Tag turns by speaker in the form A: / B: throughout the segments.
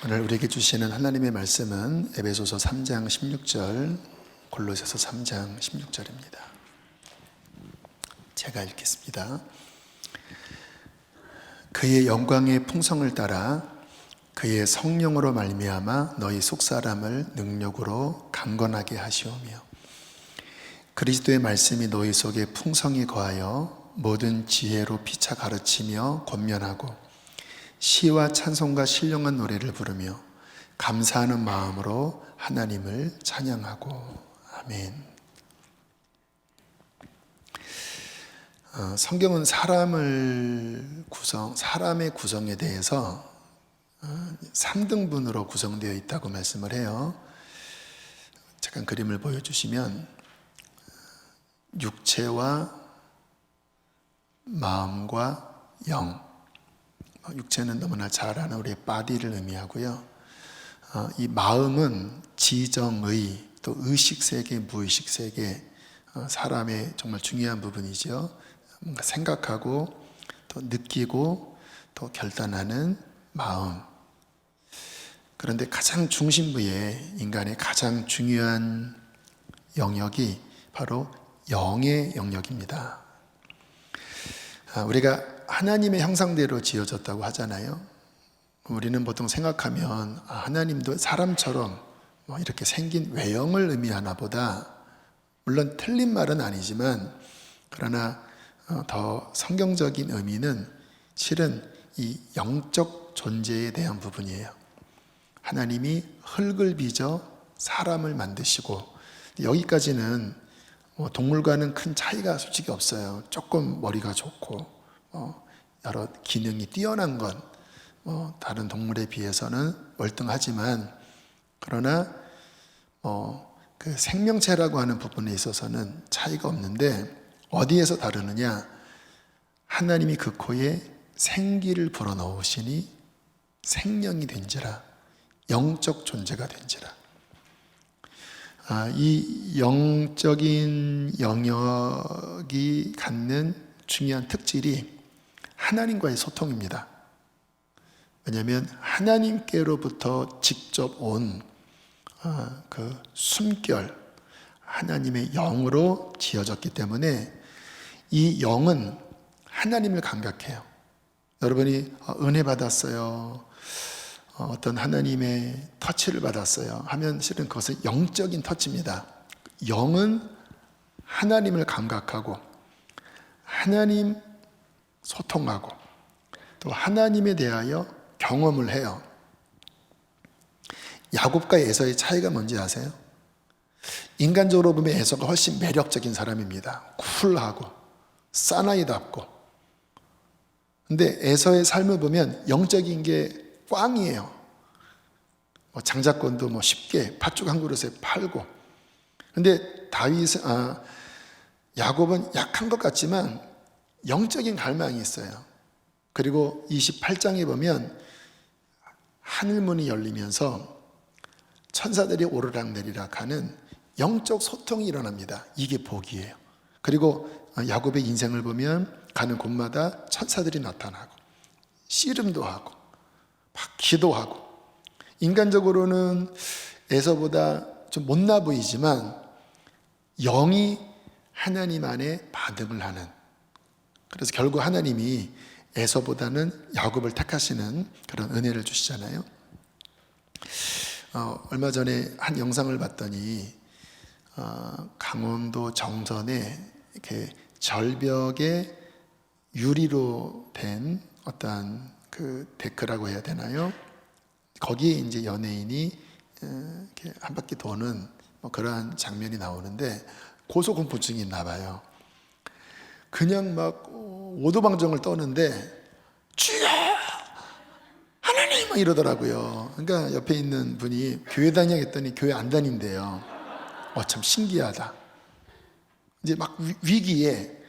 A: 오늘 우리에게 주시는 하나님의 말씀은 에베소서 3장 16절, 골로새서 3장 16절입니다. 제가 읽겠습니다. 그의 영광의 풍성을 따라 그의 성령으로 말미암아 너희 속사람을 능력으로 강건하게 하시오며 그리스도의 말씀이 너희 속에 풍성히 거하여 모든 지혜로 피차 가르치며 권면하고 시와 찬송과 신령한 노래를 부르며 감사하는 마음으로 하나님을 찬양하고. 아멘. 성경은 사람의 구성에 대해서 3등분으로 구성되어 있다고 말씀을 해요. 잠깐 그림을 보여주시면 육체와 마음과 영, 육체는 너무나 잘 아는 우리의 바디를 의미하고요. 이 마음은 지정의, 또 의식세계, 무의식세계, 사람의 정말 중요한 부분이죠. 뭔가 생각하고 또 느끼고 또 결단하는 마음. 그런데 가장 중심부에 인간의 가장 중요한 영역이 바로 영의 영역입니다. 우리가 하나님의 형상대로 지어졌다고 하잖아요. 우리는 보통 생각하면 하나님도 사람처럼 이렇게 생긴 외형을 의미하나 보다. 물론 틀린 말은 아니지만 그러나 더 성경적인 의미는 실은 이 영적 존재에 대한 부분이에요. 하나님이 흙을 빚어 사람을 만드시고, 여기까지는 동물과는 큰 차이가 솔직히 없어요. 조금 머리가 좋고 여러 기능이 뛰어난 건 다른 동물에 비해서는 월등하지만, 그러나 그 생명체라고 하는 부분에 있어서는 차이가 없는데, 어디에서 다르느냐? 하나님이 그 코에 생기를 불어넣으시니 생명이 된지라, 영적 존재가 된지라. 이 영적인 영역이 갖는 중요한 특질이 하나님과의 소통입니다. 왜냐하면 하나님께로부터 직접 온 그 숨결, 하나님의 영으로 지어졌기 때문에 이 영은 하나님을 감각해요. 여러분이 은혜 받았어요, 어떤 하나님의 터치를 받았어요 하면 실은 그것은 영적인 터치입니다. 영은 하나님을 감각하고 하나님 소통하고 또 하나님에 대하여 경험을 해요. 야곱과 에서의 차이가 뭔지 아세요? 인간적으로 보면 에서가 훨씬 매력적인 사람입니다. 쿨하고 사나이답고. 근데 에서의 삶을 보면 영적인 게 꽝이에요. 장자권도 쉽게 팥죽 한 그릇에 팔고. 근데 야곱은 약한 것 같지만 영적인 갈망이 있어요. 그리고 28장에 보면 하늘문이 열리면서 천사들이 오르락내리락 하는 영적 소통이 일어납니다. 이게 복이에요. 그리고 야곱의 인생을 보면 가는 곳마다 천사들이 나타나고 씨름도 하고 막 기도하고, 인간적으로는 에서보다 좀 못나 보이지만 영이 하나님 안에 반응을 하는, 그래서 결국 하나님이 에서보다는 야곱을 택하시는 그런 은혜를 주시잖아요. 얼마 전에 한 영상을 봤더니 강원도 정선에 이렇게 절벽에 유리로 된 어떤 그 데크라고 해야 되나요? 거기에 이제 연예인이 이렇게 한 바퀴 도는 그러한 장면이 나오는데 고소공포증이 있나 봐요. 그냥 막 오도방정을 떠는데 주여 하나님 막 이러더라고요. 그러니까 옆에 있는 분이 교회 다니겠더니 교회 안 다닌대요. 참 신기하다. 이제 막 위기에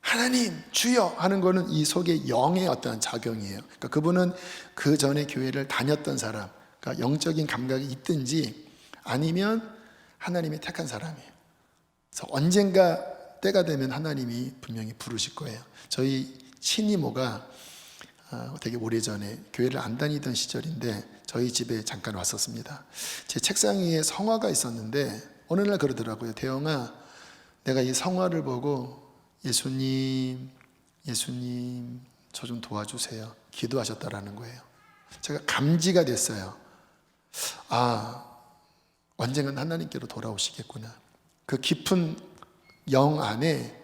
A: 하나님 주여 하는 거는 이 속에 영의 어떤 작용이에요. 그러니까 그분은 그 전에 교회를 다녔던 사람, 그러니까 영적인 감각이 있든지 아니면 하나님이 택한 사람이에요. 그래서 언젠가 때가 되면 하나님이 분명히 부르실 거예요. 저희 친이모가 되게 오래전에 교회를 안 다니던 시절인데 저희 집에 잠깐 왔었습니다. 제 책상 위에 성화가 있었는데 어느 날 그러더라고요. 대영아, 내가 이 성화를 보고 예수님 저 좀 도와주세요 기도하셨다라는 거예요. 제가 감지가 됐어요. 언젠간 하나님께로 돌아오시겠구나. 그 깊은 영 안에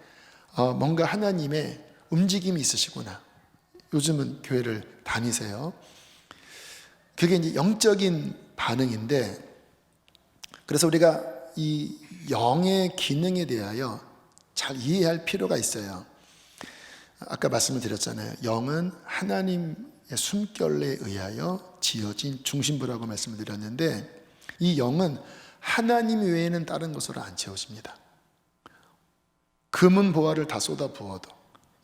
A: 뭔가 하나님의 움직임이 있으시구나. 요즘은 교회를 다니세요. 그게 이제 영적인 반응인데, 그래서 우리가 이 영의 기능에 대하여 잘 이해할 필요가 있어요. 아까 말씀을 드렸잖아요. 영은 하나님의 숨결에 의하여 지어진 중심부라고 말씀을 드렸는데, 이 영은 하나님 외에는 다른 것으로 안 채워집니다. 금은 보화를 다 쏟아 부어도,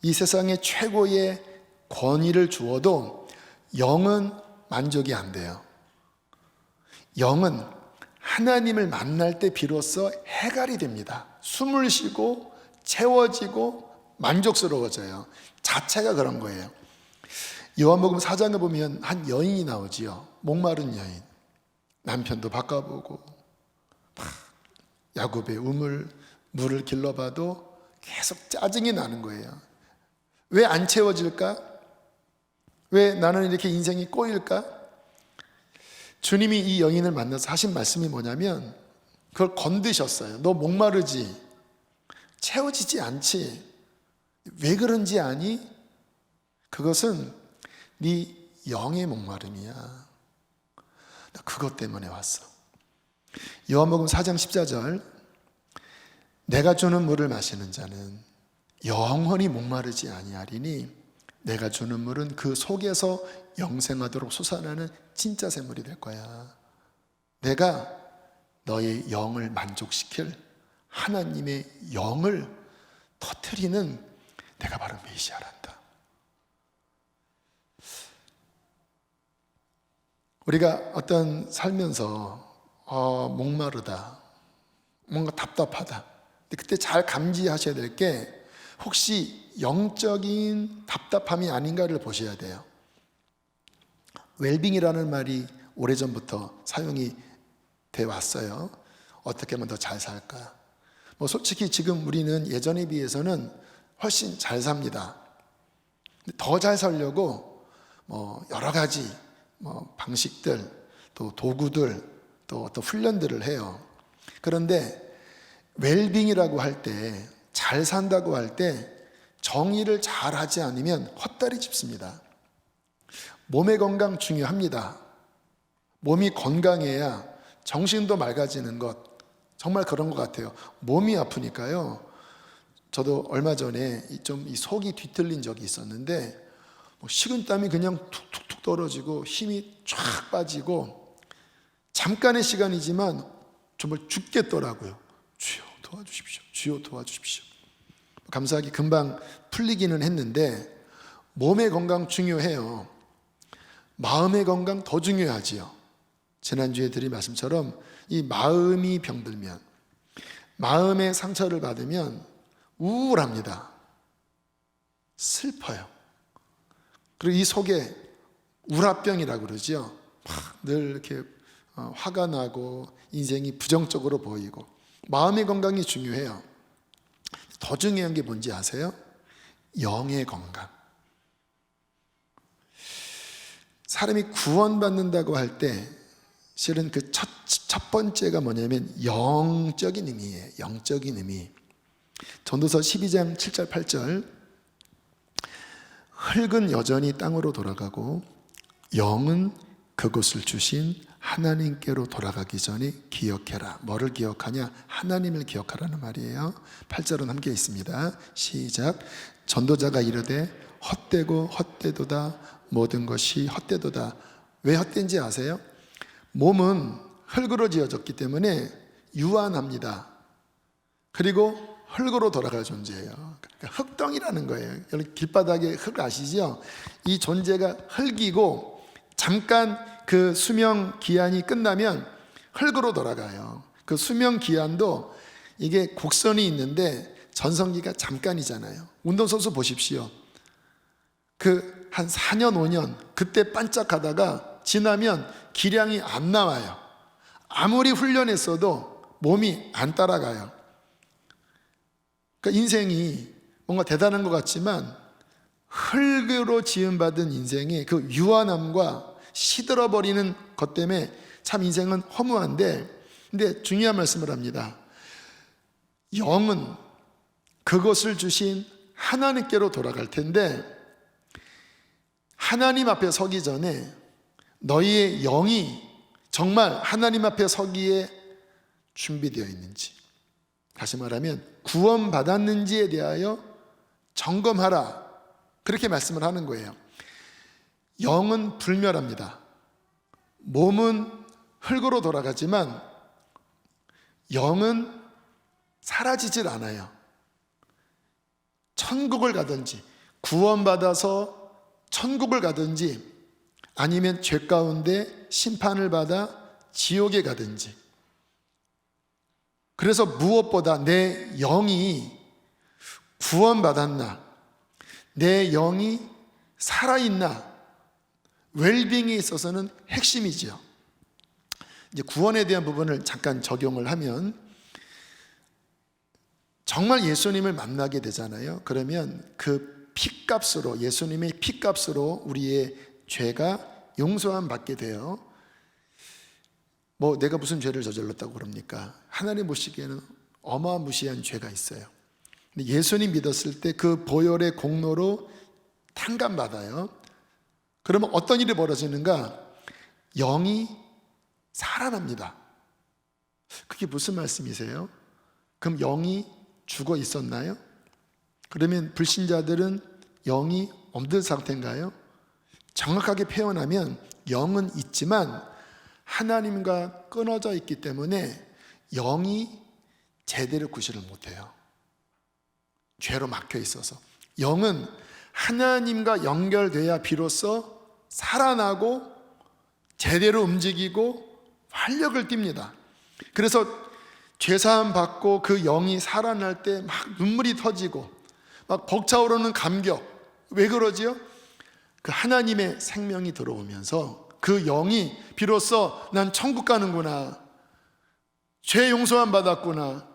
A: 이 세상에 최고의 권위를 주어도 영은 만족이 안 돼요. 영은 하나님을 만날 때 비로소 해갈이 됩니다. 숨을 쉬고 채워지고 만족스러워져요. 자체가 그런 거예요. 요한복음 4장에 보면 한 여인이 나오지요. 목마른 여인. 남편도 바꿔보고 야곱의 물을 길러봐도 계속 짜증이 나는 거예요. 왜 안 채워질까? 왜 나는 이렇게 인생이 꼬일까? 주님이 이 여인을 만나서 하신 말씀이 뭐냐면 그걸 건드셨어요. 너 목마르지? 채워지지 않지? 왜 그런지 아니? 그것은 네 영의 목마름이야. 나 그것 때문에 왔어. 요한복음 4장 14절, 내가 주는 물을 마시는 자는 영원히 목마르지 아니하리니 내가 주는 물은 그 속에서 영생하도록 솟아나는 진짜 샘물이 될 거야. 내가 너의 영을 만족시킬 하나님의 영을 터뜨리는 내가 바로 메시아란다. 우리가 어떤 살면서 목마르다, 뭔가 답답하다, 그때 잘 감지하셔야 될 게 혹시 영적인 답답함이 아닌가를 보셔야 돼요. 웰빙이라는 말이 오래전부터 사용이 돼 왔어요. 어떻게 하면 더 잘 살까? 솔직히 지금 우리는 예전에 비해서는 훨씬 잘 삽니다. 더 잘 살려고 여러 가지 방식들, 또 도구들, 또 어떤 훈련들을 해요. 그런데 웰빙이라고 할 때, 잘 산다고 할 때 정의를 잘 하지 않으면 헛다리 짚습니다. 몸의 건강 중요합니다. 몸이 건강해야 정신도 맑아지는 것, 정말 그런 것 같아요. 몸이 아프니까요. 저도 얼마 전에 좀 이 속이 뒤틀린 적이 있었는데 식은땀이 그냥 툭툭툭 떨어지고 힘이 쫙 빠지고 잠깐의 시간이지만 정말 죽겠더라고요. 주여 도와주십시오. 주여 도와주십시오. 감사하게 금방 풀리기는 했는데 몸의 건강 중요해요. 마음의 건강 더 중요하지요. 지난주에 드린 말씀처럼 이 마음이 병들면, 마음의 상처를 받으면 우울합니다. 슬퍼요. 그리고 이 속에 우라병이라고 그러죠. 늘 이렇게 화가 나고 인생이 부정적으로 보이고. 마음의 건강이 중요해요. 더 중요한 게 뭔지 아세요? 영의 건강. 사람이 구원받는다고 할 때 실은 그 첫 번째가 뭐냐면 영적인 의미예요. 영적인 의미. 전도서 12장 7절 8절, 흙은 여전히 땅으로 돌아가고 영은 그곳을 주신 하나님께로 돌아가기 전에 기억해라. 뭐를 기억하냐? 하나님을 기억하라는 말이에요. 8절은 함께 있습니다. 시작. 전도자가 이르되 헛되고 헛되도다. 모든 것이 헛되도다. 왜 헛된지 아세요? 몸은 흙으로 지어졌기 때문에 유한합니다. 그리고 흙으로 돌아갈 존재예요. 그러니까 흙덩이라는 거예요. 여기 길바닥에 흙 아시죠? 이 존재가 흙이고 잠깐 그 수명 기한이 끝나면 흙으로 돌아가요. 그 수명 기한도 이게 곡선이 있는데 전성기가 잠깐이잖아요. 운동선수 보십시오. 그 한 4년, 5년 그때 반짝하다가 지나면 기량이 안 나와요. 아무리 훈련했어도 몸이 안 따라가요. 그러니까 인생이 뭔가 대단한 것 같지만 흙으로 지음받은 인생의 그 유한함과 시들어버리는 것 때문에 참 인생은 허무한데, 근데 중요한 말씀을 합니다. 영은 그것을 주신 하나님께로 돌아갈 텐데, 하나님 앞에 서기 전에 너희의 영이 정말 하나님 앞에 서기에 준비되어 있는지, 다시 말하면 구원받았는지에 대하여 점검하라, 그렇게 말씀을 하는 거예요. 영은 불멸합니다. 몸은 흙으로 돌아가지만 영은 사라지질 않아요. 천국을 가든지 구원받아서 천국을 가든지 아니면 죄 가운데 심판을 받아 지옥에 가든지. 그래서 무엇보다 내 영이 구원받았나, 내 영이 살아있나, 웰빙에 있어서는 핵심이지요. 이제 구원에 대한 부분을 잠깐 적용을 하면, 정말 예수님을 만나게 되잖아요. 그러면 그 피값으로, 예수님의 피값으로 우리의 죄가 용서함 받게 돼요. 뭐 내가 무슨 죄를 저질렀다고 그럽니까? 하나님 보시기에는 어마무시한 죄가 있어요. 근데 예수님 믿었을 때 그 보혈의 공로로 탕감받아요. 그러면 어떤 일이 벌어지는가? 영이 살아납니다. 그게 무슨 말씀이세요? 그럼 영이 죽어 있었나요? 그러면 불신자들은 영이 없는 상태인가요? 정확하게 표현하면 영은 있지만 하나님과 끊어져 있기 때문에 영이 제대로 구실을 못해요. 죄로 막혀 있어서. 영은 하나님과 연결돼야 비로소 살아나고 제대로 움직이고 활력을 띱니다. 그래서 죄사함 받고 그 영이 살아날 때 막 눈물이 터지고 막 벅차오르는 감격. 왜 그러지요? 그 하나님의 생명이 들어오면서 그 영이 비로소 난 천국 가는구나, 죄 용서함 받았구나,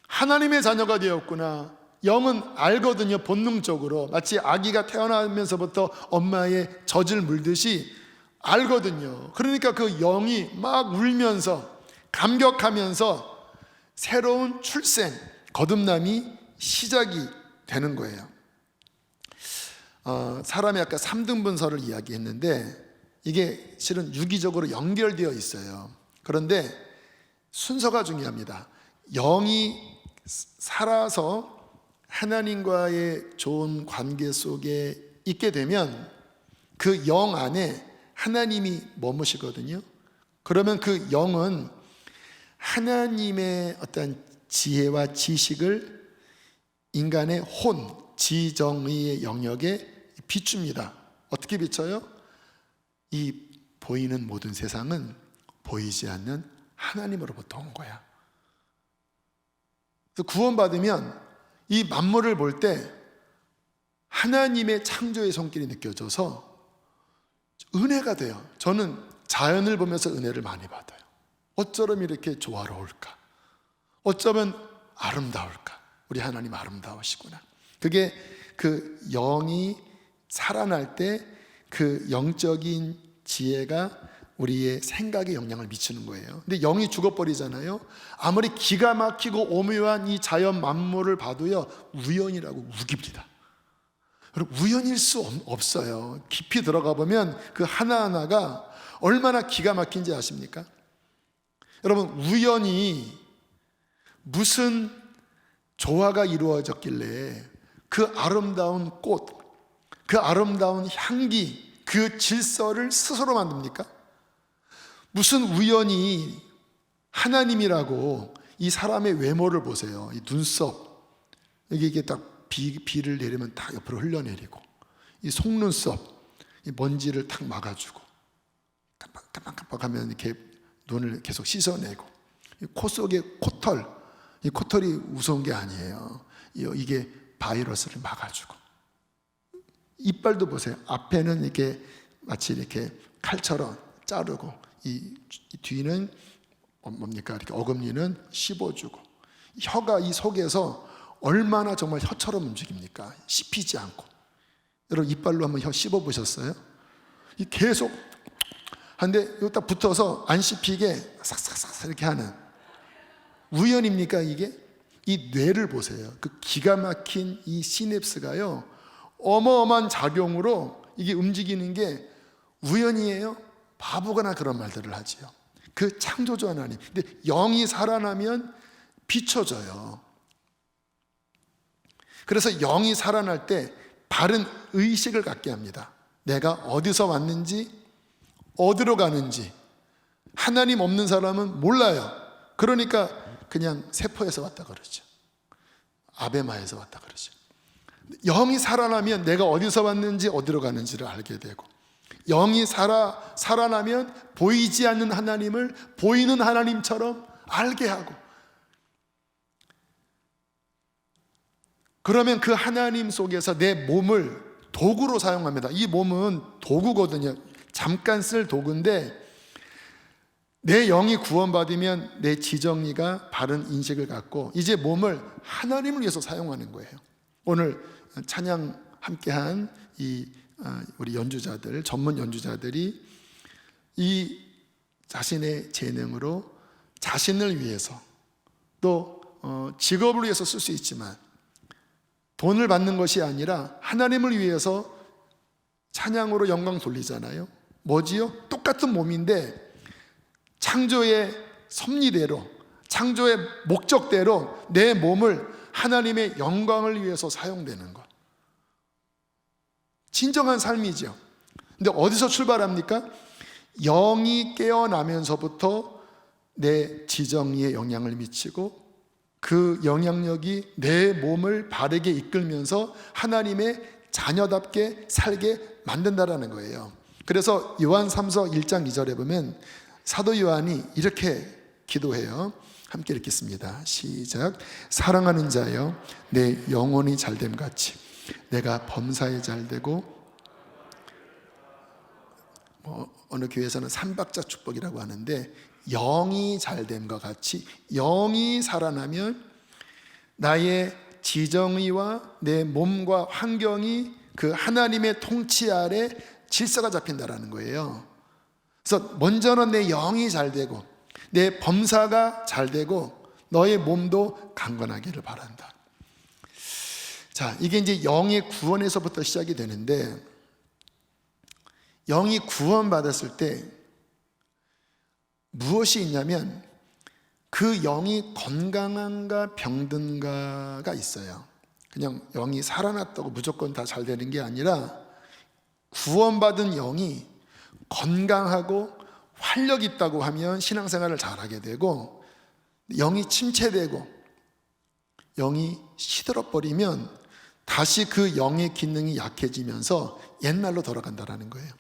A: 하나님의 자녀가 되었구나. 영은 알거든요. 본능적으로. 마치 아기가 태어나면서부터 엄마의 젖을 물듯이 알거든요. 그러니까 그 영이 막 울면서 감격하면서 새로운 출생, 거듭남이 시작이 되는 거예요. 사람이 아까 3등분설을 이야기했는데 이게 실은 유기적으로 연결되어 있어요. 그런데 순서가 중요합니다. 영이 살아서 하나님과의 좋은 관계 속에 있게 되면 그 영 안에 하나님이 머무시거든요. 그러면 그 영은 하나님의 어떤 지혜와 지식을 인간의 혼, 지정의의 영역에 비춥니다. 어떻게 비춰요? 이 보이는 모든 세상은 보이지 않는 하나님으로부터 온 거야. 그래서 구원받으면 이 만물을 볼 때 하나님의 창조의 손길이 느껴져서 은혜가 돼요. 저는 자연을 보면서 은혜를 많이 받아요. 어쩌면 이렇게 조화로울까? 어쩌면 아름다울까? 우리 하나님 아름다우시구나. 그게 그 영이 살아날 때 그 영적인 지혜가 우리의 생각에 영향을 미치는 거예요. 근데 영이 죽어버리잖아요. 아무리 기가 막히고 오묘한 이 자연 만물을 봐도요, 우연이라고 우깁니다. 그리고 우연일 수 없어요. 깊이 들어가 보면 그 하나하나가 얼마나 기가 막힌지 아십니까? 여러분, 우연히 무슨 조화가 이루어졌길래 그 아름다운 꽃, 그 아름다운 향기, 그 질서를 스스로 만듭니까? 무슨 우연히 하나님이라고 이 사람의 외모를 보세요. 이 눈썹, 여기 이게 딱 비를 내리면 딱 옆으로 흘러내리고, 이 속눈썹, 이 먼지를 탁 막아주고, 깜빡깜빡하면 이렇게 눈을 계속 씻어내고, 이 코 속에 코털, 이 코털이 우스운 게 아니에요. 이게 바이러스를 막아주고, 이빨도 보세요. 앞에는 이렇게 마치 이렇게 칼처럼 자르고, 이 뒤는 뭡니까? 이렇게 어금니는 씹어주고, 혀가 이 속에서 얼마나 정말 혀처럼 움직입니까? 씹히지 않고. 여러분 이빨로 한번 혀 씹어 보셨어요? 이 계속 한데 여기 딱 붙어서 안 씹히게 싹싹싹 이렇게 하는, 우연입니까 이게? 이 뇌를 보세요. 그 기가 막힌 이 시냅스가요, 어마어마한 작용으로 이게 움직이는 게 우연이에요? 바보거나 그런 말들을 하지요. 그 창조주 하나님. 근데 영이 살아나면 비춰져요. 그래서 영이 살아날 때 바른 의식을 갖게 합니다. 내가 어디서 왔는지, 어디로 가는지. 하나님 없는 사람은 몰라요. 그러니까 그냥 세포에서 왔다 그러죠. 아베마에서 왔다 그러죠. 영이 살아나면 내가 어디서 왔는지 어디로 가는지를 알게 되고, 영이 살아나면 보이지 않는 하나님을 보이는 하나님처럼 알게 하고, 그러면 그 하나님 속에서 내 몸을 도구로 사용합니다. 이 몸은 도구거든요. 잠깐 쓸 도구인데, 내 영이 구원받으면 내 지정의가 바른 인식을 갖고 이제 몸을 하나님을 위해서 사용하는 거예요. 오늘 찬양 함께한 우리 연주자들, 전문 연주자들이 이 자신의 재능으로 자신을 위해서, 또 직업을 위해서 쓸 수 있지만 돈을 받는 것이 아니라 하나님을 위해서 찬양으로 영광 돌리잖아요. 뭐지요? 똑같은 몸인데 창조의 섭리대로, 창조의 목적대로 내 몸을 하나님의 영광을 위해서 사용되는 것, 진정한 삶이죠. 근데 어디서 출발합니까? 영이 깨어나면서부터 내 지정의에 영향을 미치고, 그 영향력이 내 몸을 바르게 이끌면서 하나님의 자녀답게 살게 만든다라는 거예요. 그래서 요한 3서 1장 2절에 보면 사도 요한이 이렇게 기도해요. 함께 읽겠습니다. 시작. 사랑하는 자여, 내 영혼이 잘됨 같이 내가 범사에 잘되고, 어느 교회에서는 삼박자 축복이라고 하는데, 영이 잘됨과 같이 영이 살아나면 나의 지정의와 내 몸과 환경이 그 하나님의 통치 아래 질서가 잡힌다라는 거예요. 그래서 먼저는 내 영이 잘 되고 내 범사가 잘 되고 너의 몸도 강건하기를 바란다. 자, 이게 이제 영의 구원에서부터 시작이 되는데, 영이 구원받았을 때 무엇이 있냐면 그 영이 건강한가 병든가가 있어요. 그냥 영이 살아났다고 무조건 다 잘 되는 게 아니라, 구원받은 영이 건강하고 활력 있다고 하면 신앙생활을 잘하게 되고, 영이 침체되고 영이 시들어버리면 다시 그 영의 기능이 약해지면서 옛날로 돌아간다는 거예요.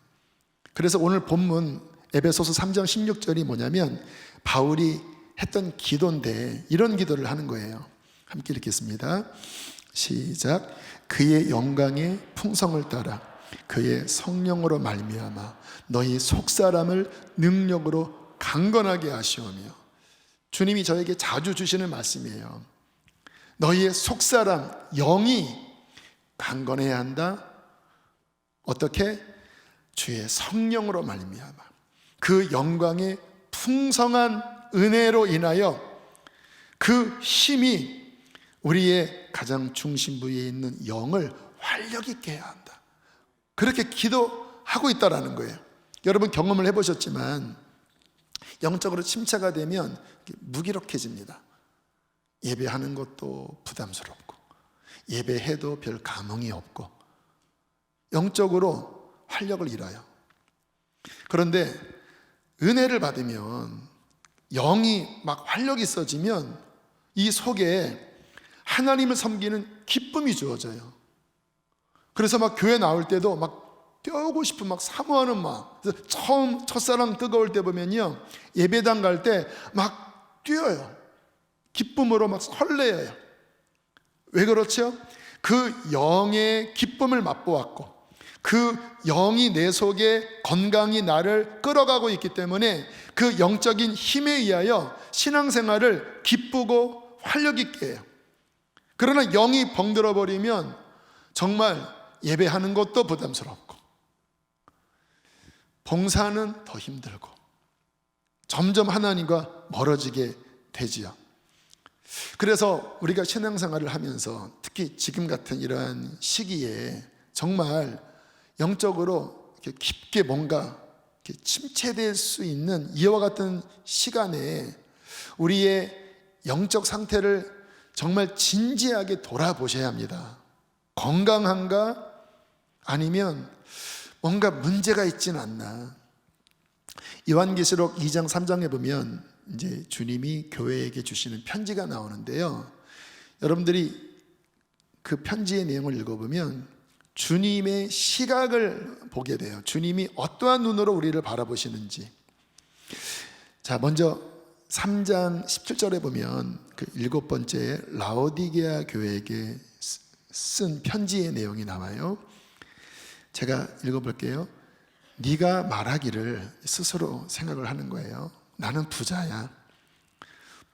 A: 그래서 오늘 본문 에베소서 3장 16절이 뭐냐면 바울이 했던 기도인데 이런 기도를 하는 거예요. 함께 읽겠습니다. 시작. 그의 영광의 풍성을 따라 그의 성령으로 말미암아 너희 속사람을 능력으로 강건하게 하시오며. 주님이 저에게 자주 주시는 말씀이에요. 너희의 속사람, 영이 강건해야 한다. 어떻게? 주의 성령으로 말미암아 그 영광의 풍성한 은혜로 인하여 그 힘이 우리의 가장 중심 부위에 있는 영을 활력 있게 해야 한다. 그렇게 기도하고 있다라는 거예요. 여러분 경험을 해보셨지만 영적으로 침체가 되면 무기력해집니다. 예배하는 것도 부담스럽고 예배해도 별 감흥이 없고 영적으로 활력을 잃어요. 그런데 은혜를 받으면, 영이 막 활력이 있어지면 이 속에 하나님을 섬기는 기쁨이 주어져요. 그래서 막 교회 나올 때도 막 뛰어오고 싶은 막 사모하는 마음. 그래서 처음 첫사랑 뜨거울 때 보면요, 예배당 갈 때 막 뛰어요. 기쁨으로 막 설레요. 왜 그렇죠? 그 영의 기쁨을 맛보았고 그 영이 내 속에 건강히 나를 끌어가고 있기 때문에 그 영적인 힘에 의하여 신앙생활을 기쁘고 활력 있게 해요. 그러나 영이 병들어 버리면 정말 예배하는 것도 부담스럽고 봉사는 더 힘들고 점점 하나님과 멀어지게 되지요. 그래서 우리가 신앙생활을 하면서 특히 지금 같은 이러한 시기에 정말 영적으로 이렇게 깊게 뭔가 이렇게 침체될 수 있는 이와 같은 시간에 우리의 영적 상태를 정말 진지하게 돌아보셔야 합니다. 건강한가? 아니면 뭔가 문제가 있지는 않나? 요한계시록 2장 3장에 보면 이제 주님이 교회에게 주시는 편지가 나오는데요. 여러분들이 그 편지의 내용을 읽어보면 주님의 시각을 보게 돼요. 주님이 어떠한 눈으로 우리를 바라보시는지. 자, 먼저 3장 17절에 보면 그 7번째 라오디게아 교회에게 쓴 편지의 내용이 나와요. 제가 읽어볼게요. 네가 말하기를, 스스로 생각을 하는 거예요. 나는 부자야.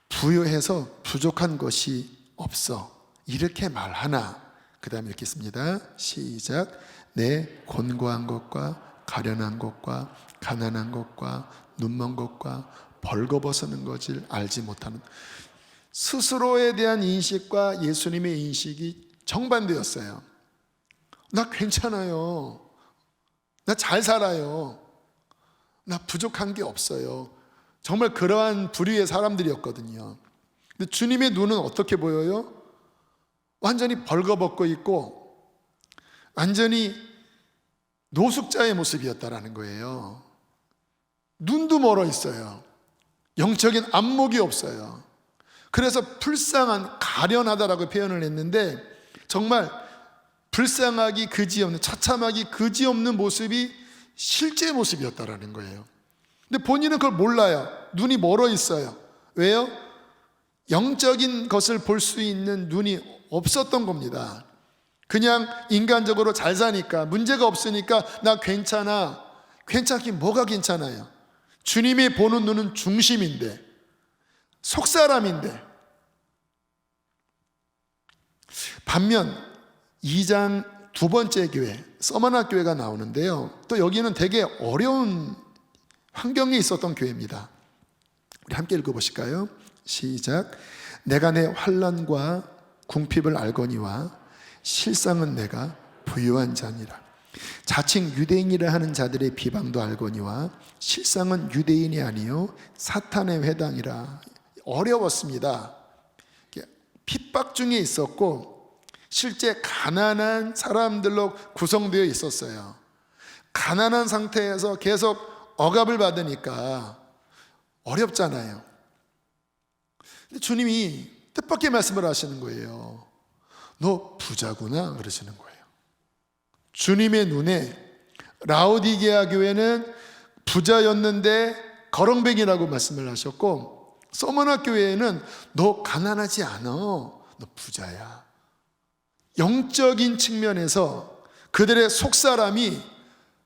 A: 부유해서 부족한 것이 없어. 이렇게 말하나. 그 다음에 읽겠습니다. 시작. 내 곤고한 것과 가련한 것과 가난한 것과 눈먼 것과 벌거벗는 것을 알지 못하는, 스스로에 대한 인식과 예수님의 인식이 정반대였어요. 나 괜찮아요. 나 잘 살아요. 나 부족한 게 없어요. 정말 그러한 부류의 사람들이었거든요. 근데 주님의 눈은 어떻게 보여요? 완전히 벌거벗고 있고 완전히 노숙자의 모습이었다라는 거예요. 눈도 멀어 있어요. 영적인 안목이 없어요. 그래서 불쌍한, 가련하다라고 표현을 했는데 정말 불쌍하기 그지없는, 처참하기 그지없는 모습이 실제 모습이었다라는 거예요. 근데 본인은 그걸 몰라요. 눈이 멀어 있어요. 왜요? 영적인 것을 볼 수 있는 눈이 없었던 겁니다. 그냥 인간적으로 잘 사니까, 문제가 없으니까 나 괜찮아. 괜찮긴 뭐가 괜찮아요? 주님이 보는 눈은 중심인데, 속사람인데. 반면 2장 두 번째 교회, 서머나 교회가 나오는데요. 또 여기는 되게 어려운 환경에 있었던 교회입니다. 우리 함께 읽어보실까요? 시작. 내가 내 환난과 궁핍을 알거니와 실상은 내가 부유한 자니라. 자칭 유대인이라 하는 자들의 비방도 알거니와 실상은 유대인이 아니요 사탄의 회당이라. 어려웠습니다. 핍박 중에 있었고 실제 가난한 사람들로 구성되어 있었어요. 가난한 상태에서 계속 억압을 받으니까 어렵잖아요. 근데 주님이 뜻밖의 말씀을 하시는 거예요. 너 부자구나 그러시는 거예요. 주님의 눈에 라오디게아 교회는 부자였는데 거렁뱅이라고 말씀을 하셨고, 서머나 교회에는 너 가난하지 않아, 너 부자야. 영적인 측면에서 그들의 속사람이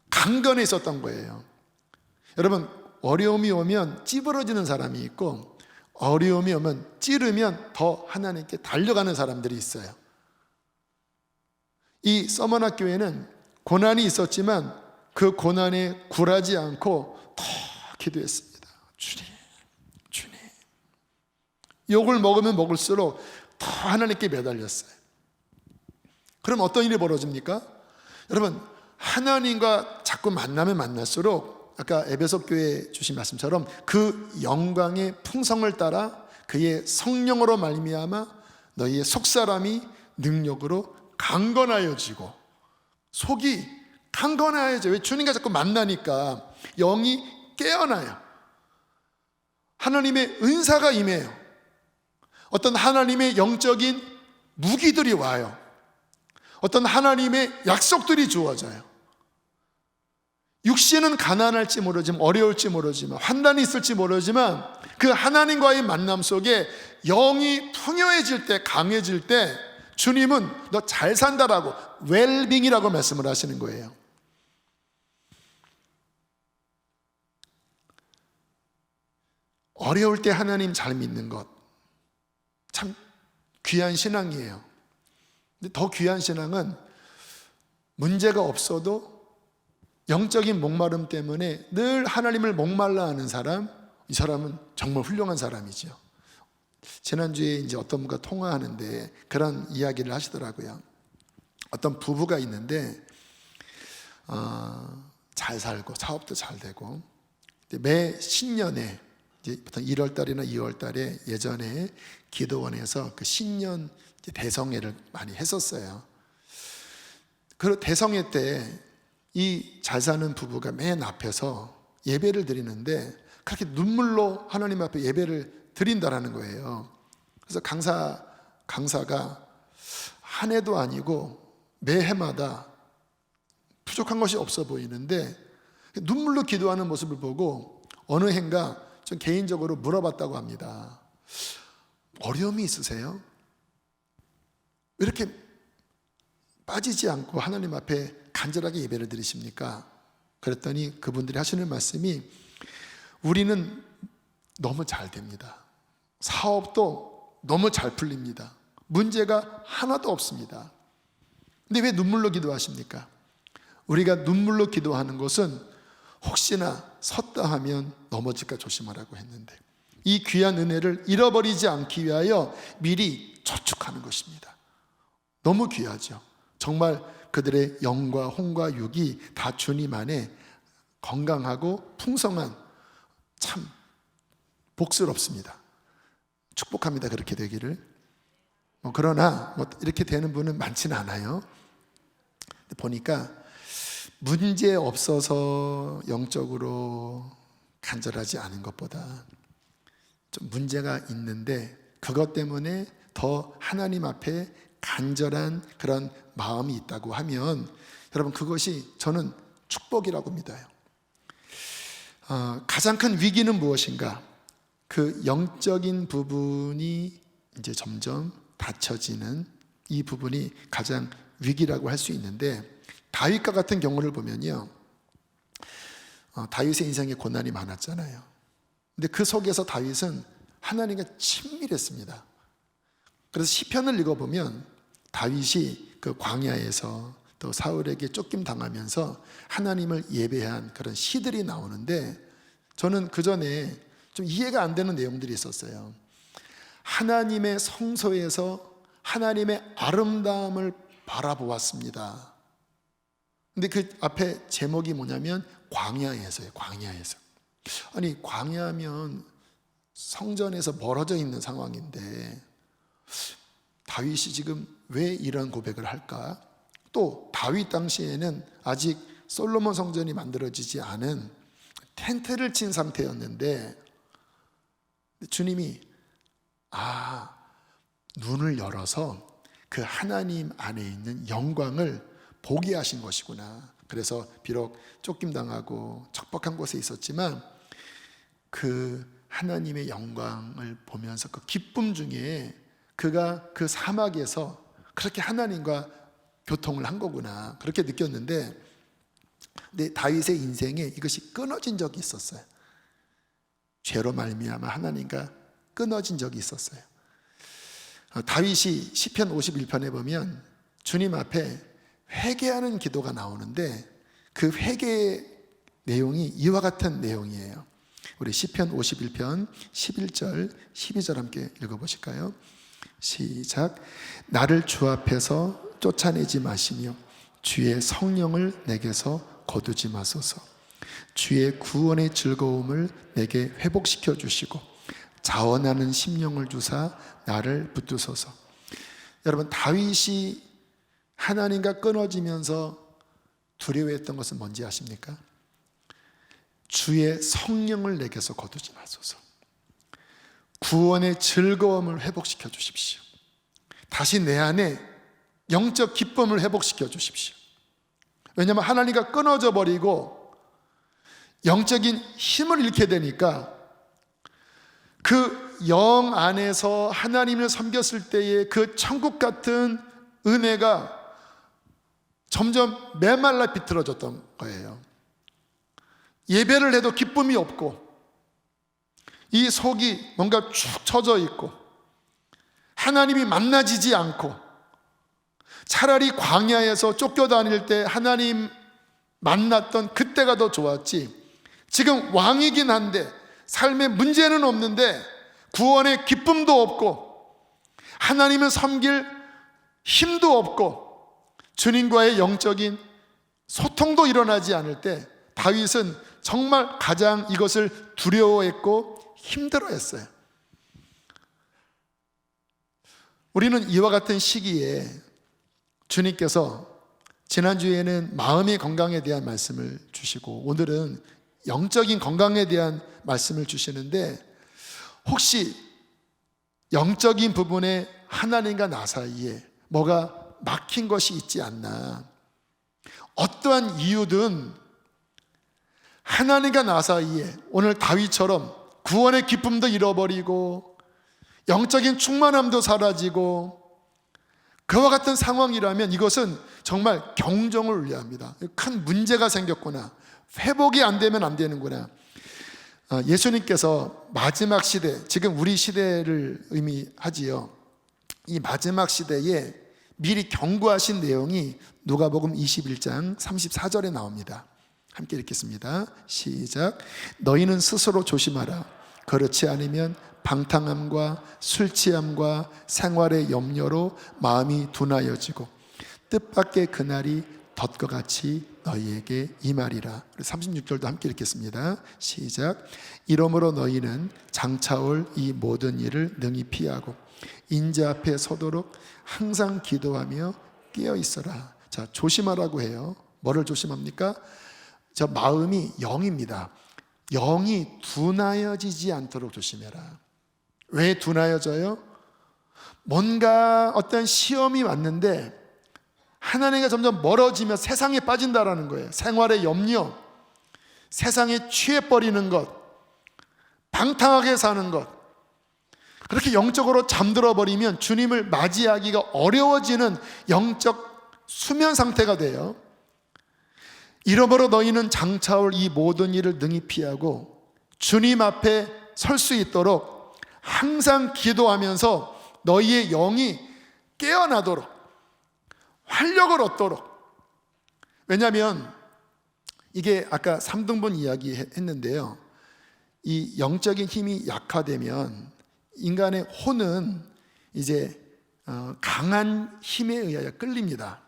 A: 강건해 있었던 거예요. 여러분, 어려움이 오면 찌부러지는 사람이 있고 어려움이 오면 찌르면 더 하나님께 달려가는 사람들이 있어요. 이 서머나 교회는 고난이 있었지만 그 고난에 굴하지 않고 더 기도했습니다. 주님. 욕을 먹으면 먹을수록 더 하나님께 매달렸어요. 그럼 어떤 일이 벌어집니까? 여러분, 하나님과 자꾸 만나면 만날수록 아까 에베소 교회 주신 말씀처럼 그 영광의 풍성을 따라 그의 성령으로 말미암아 너희의 속사람이 능력으로 강건하여지고, 속이 강건하여져. 왜? 주님과 자꾸 만나니까 영이 깨어나요. 하나님의 은사가 임해요. 어떤 하나님의 영적인 무기들이 와요. 어떤 하나님의 약속들이 주어져요. 육신은 가난할지 모르지만, 어려울지 모르지만, 환난이 있을지 모르지만 그 하나님과의 만남 속에 영이 풍요해질 때, 강해질 때 주님은 너 잘 산다라고, 웰빙이라고 말씀을 하시는 거예요. 어려울 때 하나님 잘 믿는 것, 참 귀한 신앙이에요. 근데 더 귀한 신앙은 문제가 없어도 영적인 목마름 때문에 늘 하나님을 목말라 하는 사람, 이 사람은 정말 훌륭한 사람이죠. 지난주에 이제 어떤 분과 통화하는데 그런 이야기를 하시더라고요. 어떤 부부가 있는데 잘 살고 사업도 잘 되고, 매 신년에 이제 보통 1월 달이나 2월 달에 예전에 기도원에서 그 신년 대성회를 많이 했었어요. 그 대성회 때 이 잘 사는 부부가 맨 앞에서 예배를 드리는데 그렇게 눈물로 하나님 앞에 예배를 드린다라는 거예요. 그래서 강사가 한 해도 아니고 매해마다 부족한 것이 없어 보이는데 눈물로 기도하는 모습을 보고 어느 해인가 좀 개인적으로 물어봤다고 합니다. 어려움이 있으세요? 왜 이렇게 빠지지 않고 하나님 앞에 간절하게 예배를 드리십니까? 그랬더니 그분들이 하시는 말씀이, 우리는 너무 잘 됩니다. 사업도 너무 잘 풀립니다. 문제가 하나도 없습니다. 근데 왜 눈물로 기도하십니까? 우리가 눈물로 기도하는 것은 혹시나 섰다 하면 넘어질까 조심하라고 했는데, 이 귀한 은혜를 잃어버리지 않기 위하여 미리 저축하는 것입니다. 너무 귀하죠. 정말 그들의 영과 혼과 육이 다 주님 안에 건강하고 풍성한, 참 복스럽습니다. 축복합니다. 그렇게 되기를. 그러나 이렇게 되는 분은 많지는 않아요. 보니까 문제 없어서 영적으로 간절하지 않은 것보다 좀 문제가 있는데 그것 때문에 더 하나님 앞에 간절한 그런 마음이 있다고 하면, 여러분, 그것이 저는 축복이라고 믿어요. 가장 큰 위기는 무엇인가? 그 영적인 부분이 이제 점점 닫혀지는 이 부분이 가장 위기라고 할 수 있는데, 다윗과 같은 경우를 보면요, 다윗의 인생에 고난이 많았잖아요. 근데 그 속에서 다윗은 하나님과 친밀했습니다. 그래서 시편을 읽어보면 다윗이 그 광야에서 또 사울에게 쫓김 당하면서 하나님을 예배한 그런 시들이 나오는데, 저는 그 전에 좀 이해가 안 되는 내용들이 있었어요. 하나님의 성소에서 하나님의 아름다움을 바라보았습니다. 근데 그 앞에 제목이 뭐냐면 광야에서예요. 광야에서. 아니, 광야면 성전에서 멀어져 있는 상황인데 다윗이 지금 왜 이런 고백을 할까? 또 다윗 당시에는 아직 솔로몬 성전이 만들어지지 않은 텐트를 친 상태였는데 주님이 눈을 열어서 그 하나님 안에 있는 영광을 보게 하신 것이구나. 그래서 비록 쫓김당하고 척박한 곳에 있었지만 그 하나님의 영광을 보면서 그 기쁨 중에 그가 그 사막에서 그렇게 하나님과 교통을 한 거구나, 그렇게 느꼈는데, 근데 다윗의 인생에 이것이 끊어진 적이 있었어요. 죄로 말미암아 하나님과 끊어진 적이 있었어요. 다윗이 시편 51편에 보면 주님 앞에 회개하는 기도가 나오는데 그 회개의 내용이 이와 같은 내용이에요. 우리 시편 51편 11절 12절 함께 읽어보실까요? 시작. 나를 주 앞에서 쫓아내지 마시며 주의 성령을 내게서 거두지 마소서. 주의 구원의 즐거움을 내게 회복시켜 주시고 자원하는 심령을 주사 나를 붙드소서. 여러분, 다윗이 하나님과 끊어지면서 두려워했던 것은 뭔지 아십니까? 주의 성령을 내게서 거두지 마소서. 구원의 즐거움을 회복시켜 주십시오. 다시 내 안에 영적 기쁨을 회복시켜 주십시오. 왜냐하면 하나님과 끊어져 버리고 영적인 힘을 잃게 되니까 그 영 안에서 하나님을 섬겼을 때의 그 천국 같은 은혜가 점점 메말라 비틀어졌던 거예요. 예배를 해도 기쁨이 없고, 이 속이 뭔가 축 처져 있고 하나님이 만나지지 않고 차라리 광야에서 쫓겨다닐 때 하나님 만났던 그때가 더 좋았지, 지금 왕이긴 한데 삶에 문제는 없는데 구원의 기쁨도 없고 하나님을 섬길 힘도 없고 주님과의 영적인 소통도 일어나지 않을 때 다윗은 정말 가장 이것을 두려워했고 힘들어했어요. 우리는 이와 같은 시기에 주님께서 지난주에는 마음의 건강에 대한 말씀을 주시고 오늘은 영적인 건강에 대한 말씀을 주시는데, 혹시 영적인 부분에 하나님과 나 사이에 뭐가 막힌 것이 있지 않나, 어떠한 이유든 하나님과 나 사이에 오늘 다윗처럼 구원의 기쁨도 잃어버리고 영적인 충만함도 사라지고 그와 같은 상황이라면 이것은 정말 경종을 울려야 합니다. 큰 문제가 생겼구나, 회복이 안 되면 안 되는구나. 예수님께서 마지막 시대, 지금 우리 시대를 의미하지요. 이 마지막 시대에 미리 경고하신 내용이 누가복음 21장 34절에 나옵니다. 함께 읽겠습니다. 시작. 너희는 스스로 조심하라. 그렇지 않으면 방탕함과 술 취함과 생활의 염려로 마음이 둔하여지고 뜻밖의 그날이 덫과 같이 너희에게 임하리라. 36절도 함께 읽겠습니다. 시작. 이러므로 너희는 장차올 이 모든 일을 능히 피하고 인자 앞에 서도록 항상 기도하며 깨어 있어라. 자, 조심하라고 해요. 뭐를 조심합니까? 저 마음이 영입니다. 영이 둔하여지지 않도록 조심해라. 왜 둔하여져요? 뭔가 어떤 시험이 왔는데 하나님과 점점 멀어지며 세상에 빠진다라는 거예요. 생활의 염려, 세상에 취해버리는 것, 방탕하게 사는 것, 그렇게 영적으로 잠들어 버리면 주님을 맞이하기가 어려워지는 영적 수면 상태가 돼요. 이러므로 너희는 장차올 이 모든 일을 능히 피하고 주님 앞에 설 수 있도록 항상 기도하면서 너희의 영이 깨어나도록 활력을 얻도록. 왜냐하면 이게 아까 3등분 이야기 했는데요, 이 영적인 힘이 약화되면 인간의 혼은 이제 강한 힘에 의하여 끌립니다.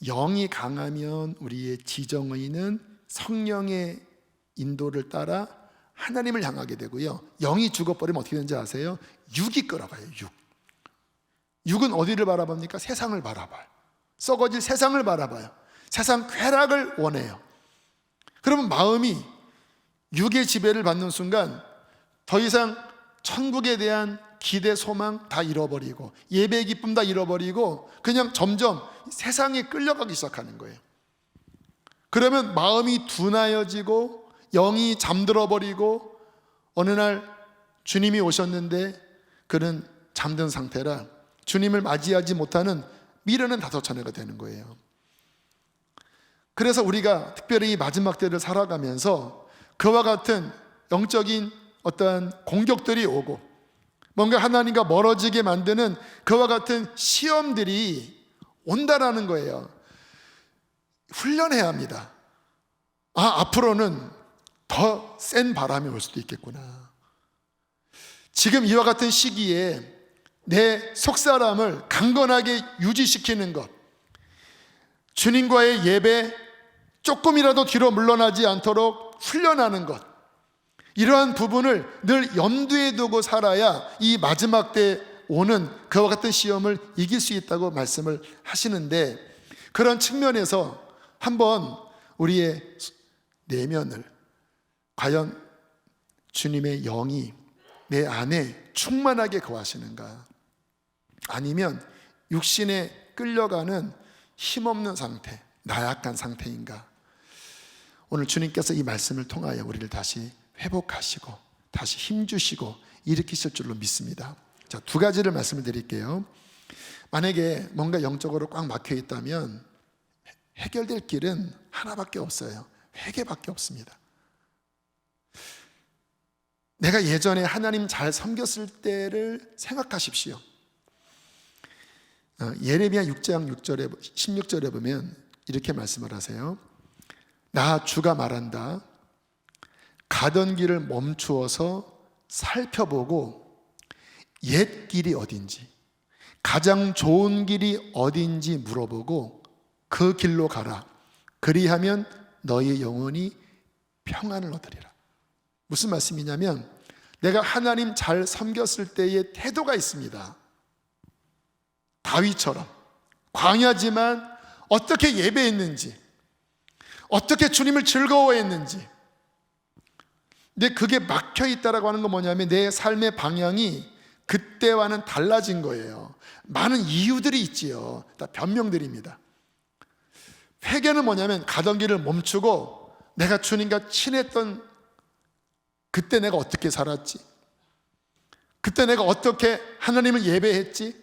A: 영이 강하면 우리의 지정의는 성령의 인도를 따라 하나님을 향하게 되고요, 영이 죽어버리면 어떻게 되는지 아세요? 육이 끌어가요. 육은 어디를 바라봅니까? 세상을 바라봐요. 썩어질 세상을 바라봐요. 세상 쾌락을 원해요. 그러면 마음이 육의 지배를 받는 순간 더 이상 천국에 대한 기대, 소망 다 잃어버리고 예배의 기쁨 다 잃어버리고 그냥 점점 세상에 끌려가기 시작하는 거예요. 그러면 마음이 둔하여지고 영이 잠들어버리고 어느 날 주님이 오셨는데 그는 잠든 상태라 주님을 맞이하지 못하는 미련한 다섯 차례가 되는 거예요. 그래서 우리가 특별히 마지막 때를 살아가면서 그와 같은 영적인 어떠한 공격들이 오고 뭔가 하나님과 멀어지게 만드는 그와 같은 시험들이 온다라는 거예요. 훈련해야 합니다. 앞으로는 더 센 바람이 올 수도 있겠구나. 지금 이와 같은 시기에 내 속사람을 강건하게 유지시키는 것, 주님과의 예배 조금이라도 뒤로 물러나지 않도록 훈련하는 것, 이러한 부분을 늘 염두에 두고 살아야 이 마지막 때 오는 그와 같은 시험을 이길 수 있다고 말씀을 하시는데, 그런 측면에서 한번 우리의 내면을 과연 주님의 영이 내 안에 충만하게 거하시는가, 아니면 육신에 끌려가는 힘없는 상태, 나약한 상태인가. 오늘 주님께서 이 말씀을 통하여 우리를 다시 회복하시고 다시 힘주시고 일으키실 줄로 믿습니다. 자, 두 가지를 말씀을 드릴게요. 만약에 뭔가 영적으로 꽉 막혀 있다면 해결될 길은 하나밖에 없어요. 회개밖에 없습니다. 내가 예전에 하나님 잘 섬겼을 때를 생각하십시오. 예레미야 6장 16절에 보면 이렇게 말씀을 하세요. 나 주가 말한다. 가던 길을 멈추어서 살펴보고 옛 길이 어딘지, 가장 좋은 길이 어딘지 물어보고 그 길로 가라. 그리하면 너희 영혼이 평안을 얻으리라. 무슨 말씀이냐면, 내가 하나님 잘 섬겼을 때의 태도가 있습니다. 다윗처럼 광야지만 어떻게 예배했는지, 어떻게 주님을 즐거워했는지. 근데 그게 막혀있다라고 하는 건 뭐냐면, 내 삶의 방향이 그때와는 달라진 거예요. 많은 이유들이 있지요. 다 변명들입니다. 회개는 뭐냐면, 가던 길을 멈추고 내가 주님과 친했던 그때 내가 어떻게 살았지, 그때 내가 어떻게 하나님을 예배했지,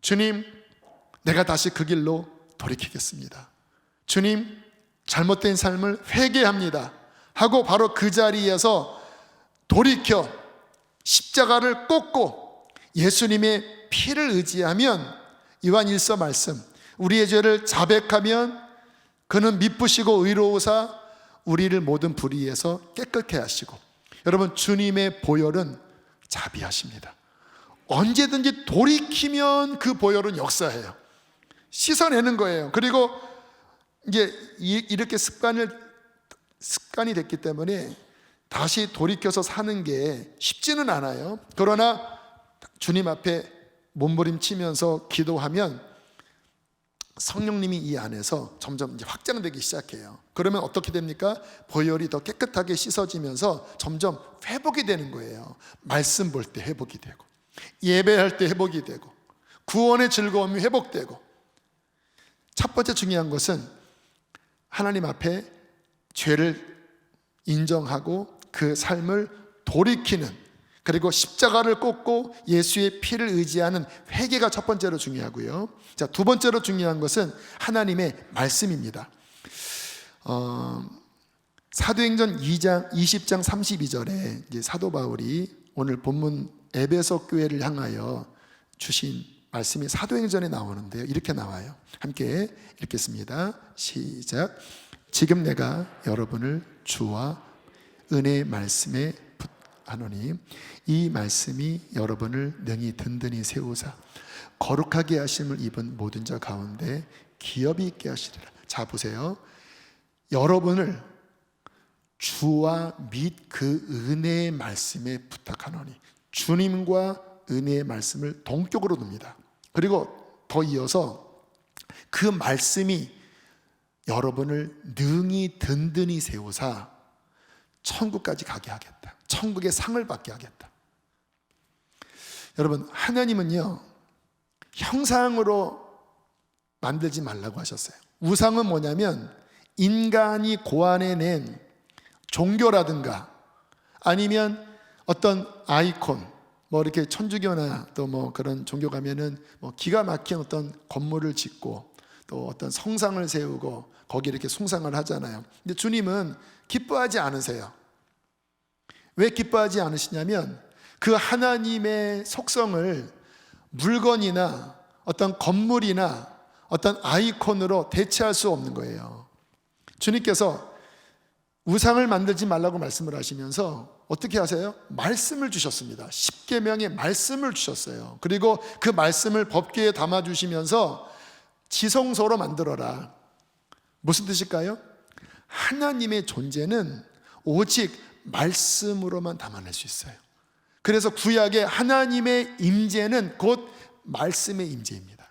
A: 주님, 내가 다시 그 길로 돌이키겠습니다. 주님, 잘못된 삶을 회개합니다 하고 바로 그 자리에서 돌이켜 십자가를 꽂고 예수님의 피를 의지하면, 요한 1서 말씀, 우리의 죄를 자백하면 그는 미쁘시고 의로우사 우리를 모든 불의에서 깨끗게 하시고. 여러분, 주님의 보혈은 자비하십니다. 언제든지 돌이키면 그 보혈은 역사해요. 씻어내는 거예요. 그리고 이제 이렇게 습관이 됐기 때문에 다시 돌이켜서 사는 게 쉽지는 않아요. 그러나 주님 앞에 몸부림치면서 기도하면 성령님이 이 안에서 점점 이제 확장되기 시작해요. 그러면 어떻게 됩니까? 보혈이 더 깨끗하게 씻어지면서 점점 회복이 되는 거예요. 말씀 볼 때 회복이 되고, 예배할 때 회복이 되고, 구원의 즐거움이 회복되고. 첫 번째 중요한 것은 하나님 앞에 죄를 인정하고 그 삶을 돌이키는, 그리고 십자가를 꽂고 예수의 피를 의지하는 회개가 첫 번째로 중요하고요. 자, 두 번째로 중요한 것은 하나님의 말씀입니다. 사도행전 20장 32절에 이제 사도 바울이 오늘 본문 에베소 교회를 향하여 주신 말씀이 사도행전에 나오는데요. 이렇게 나와요. 함께 읽겠습니다. 시작. 지금 내가 여러분을 주와 은혜의 말씀에 하노니 이 말씀이 여러분을 능히 든든히 세우사 거룩하게 하심을 입은 모든 자 가운데 기업이 있게 하시리라. 자, 보세요. 여러분을 주와 및 그 은혜의 말씀에 부탁하노니, 주님과 은혜의 말씀을 동격으로 둡니다. 그리고 더 이어서 그 말씀이 여러분을 능히 든든히 세우사 천국까지 가게 하겠다. 천국의 상을 받게 하겠다. 여러분, 하나님은요, 형상으로 만들지 말라고 하셨어요. 우상은 뭐냐면 인간이 고안해낸 종교라든가 아니면 어떤 아이콘, 뭐 이렇게 천주교나 또 뭐 그런 종교 가면은 뭐 기가 막힌 어떤 건물을 짓고 또 어떤 성상을 세우고 거기 이렇게 숭상을 하잖아요. 근데 주님은 기뻐하지 않으세요. 왜 기뻐하지 않으시냐면 그 하나님의 속성을 물건이나 어떤 건물이나 어떤 아이콘으로 대체할 수 없는 거예요. 주님께서 우상을 만들지 말라고 말씀을 하시면서 어떻게 하세요? 말씀을 주셨습니다. 십계명의 말씀을 주셨어요. 그리고 그 말씀을 법궤에 담아주시면서 지성소로 만들어라. 무슨 뜻일까요? 하나님의 존재는 오직 말씀으로만 담아낼 수 있어요. 그래서 구약의 하나님의 임재는 곧 말씀의 임재입니다.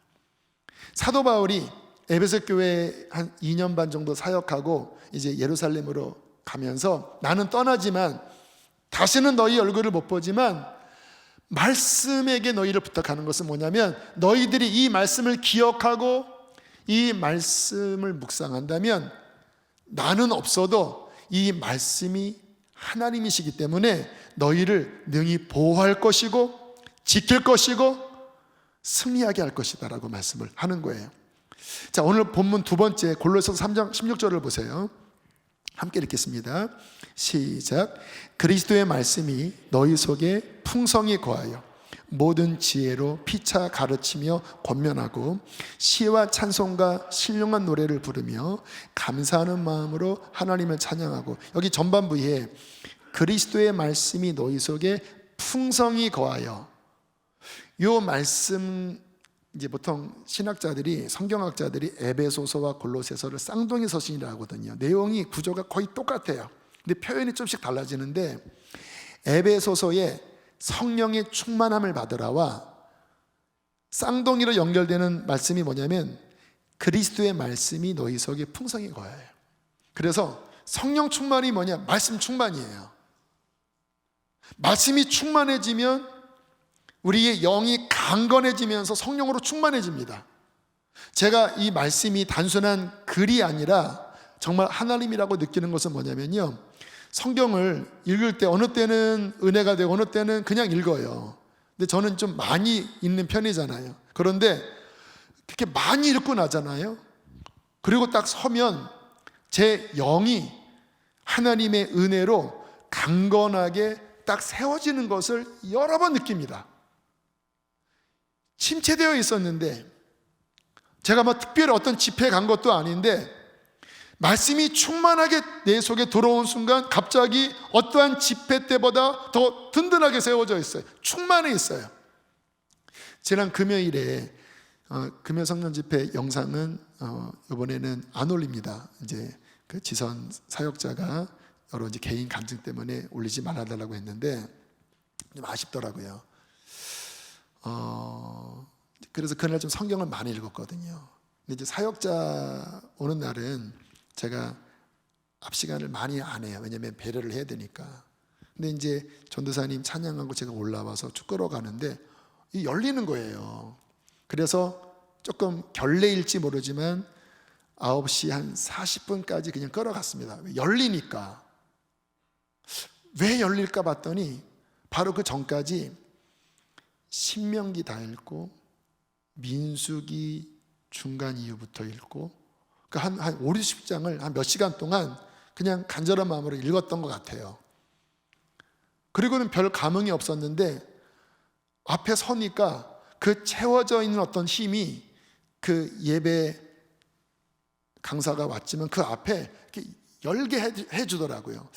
A: 사도 바울이 에베소 교회에 한 2년 반 정도 사역하고 이제 예루살렘으로 가면서 나는 떠나지만 다시는 너희 얼굴을 못 보지만 말씀에게 너희를 부탁하는 것은 뭐냐면 너희들이 이 말씀을 기억하고 이 말씀을 묵상한다면 나는 없어도 이 말씀이 하나님이시기 때문에 너희를 능히 보호할 것이고 지킬 것이고 승리하게 할 것이다 라고 말씀을 하는 거예요. 자, 오늘 본문 두 번째 골로새서 3장 16절을 보세요. 함께 읽겠습니다. 시작. 그리스도의 말씀이 너희 속에 풍성히 거하여 모든 지혜로 피차 가르치며 권면하고 시와 찬송과 신령한 노래를 부르며 감사하는 마음으로 하나님을 찬양하고, 여기 전반부에 그리스도의 말씀이 너희 속에 풍성히 거하여, 요 말씀 이제 보통 신학자들이, 성경학자들이 에베소서와 골로새서를 쌍둥이 서신이라고 하거든요. 내용이 구조가 거의 똑같아요. 근데 표현이 좀씩 달라지는데, 에베소서에 성령의 충만함을 받으라와 쌍둥이로 연결되는 말씀이 뭐냐면 그리스도의 말씀이 너희 속에 풍성히 거하여. 그래서 성령 충만이 뭐냐? 말씀 충만이에요. 말씀이 충만해지면 우리의 영이 강건해지면서 성령으로 충만해집니다. 제가 이 말씀이 단순한 글이 아니라 정말 하나님이라고 느끼는 것은 뭐냐면요, 성경을 읽을 때 어느 때는 은혜가 되고 어느 때는 그냥 읽어요. 근데 저는 좀 많이 읽는 편이잖아요. 그런데 그렇게 많이 읽고 나잖아요. 그리고 딱 서면 제 영이 하나님의 은혜로 강건하게 딱 세워지는 것을 여러 번 느낍니다. 침체되어 있었는데, 제가 뭐 특별히 어떤 집회에 간 것도 아닌데 말씀이 충만하게 내 속에 들어온 순간 갑자기 어떠한 집회 때보다 더 든든하게 세워져 있어요. 충만해 있어요. 지난 금요일에 금요 성령 집회 영상은 이번에는 안 올립니다. 이제 그 지선 사역자가 여러 이제 개인 간증 때문에 올리지 말아달라고 했는데 좀 아쉽더라고요. 그래서 그날 좀 성경을 많이 읽었거든요. 근데 이제 사역자 오는 날은 제가 앞 시간을 많이 안 해요. 왜냐하면 배려를 해야 되니까. 근데 이제 전도사님 찬양하고 제가 올라와서 쭉 끌어가는데 열리는 거예요. 그래서 조금 결례일지 모르지만 9시 한 40분까지 그냥 끌어갔습니다. 열리니까. 왜 열릴까 봤더니 바로 그 전까지 신명기 다 읽고 민수기 중간 이후부터 읽고 한 5, 60장을 한 몇 시간 동안 그냥 간절한 마음으로 읽었던 것 같아요. 그리고는 별 감흥이 없었는데 앞에 서니까 그 채워져 있는 어떤 힘이, 그 예배 강사가 왔지만 그 앞에 이렇게 열게 해주더라고요.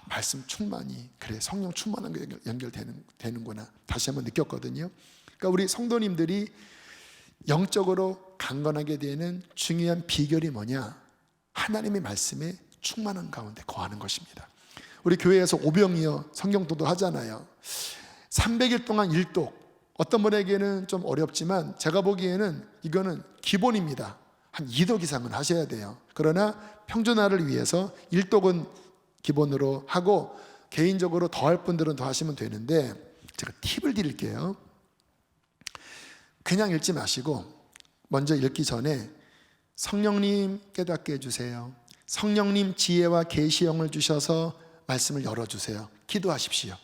A: 말씀 충만이, 그래 성령 충만한 게 연결되는구나 다시 한번 느꼈거든요. 그러니까 우리 성도님들이 영적으로 강건하게 되는 중요한 비결이 뭐냐? 하나님의 말씀에 충만한 가운데 거하는 것입니다. 우리 교회에서 오병이어 성경도도 하잖아요. 300일 동안 일독, 어떤 분에게는 좀 어렵지만 제가 보기에는 이거는 기본입니다. 한 2독 이상은 하셔야 돼요. 그러나 평준화를 위해서 일독은 기본으로 하고 개인적으로 더 할 분들은 더 하시면 되는데, 제가 팁을 드릴게요. 그냥 읽지 마시고 먼저 읽기 전에 성령님 깨닫게 해주세요. 성령님 지혜와 계시형을 주셔서 말씀을 열어주세요. 기도하십시오.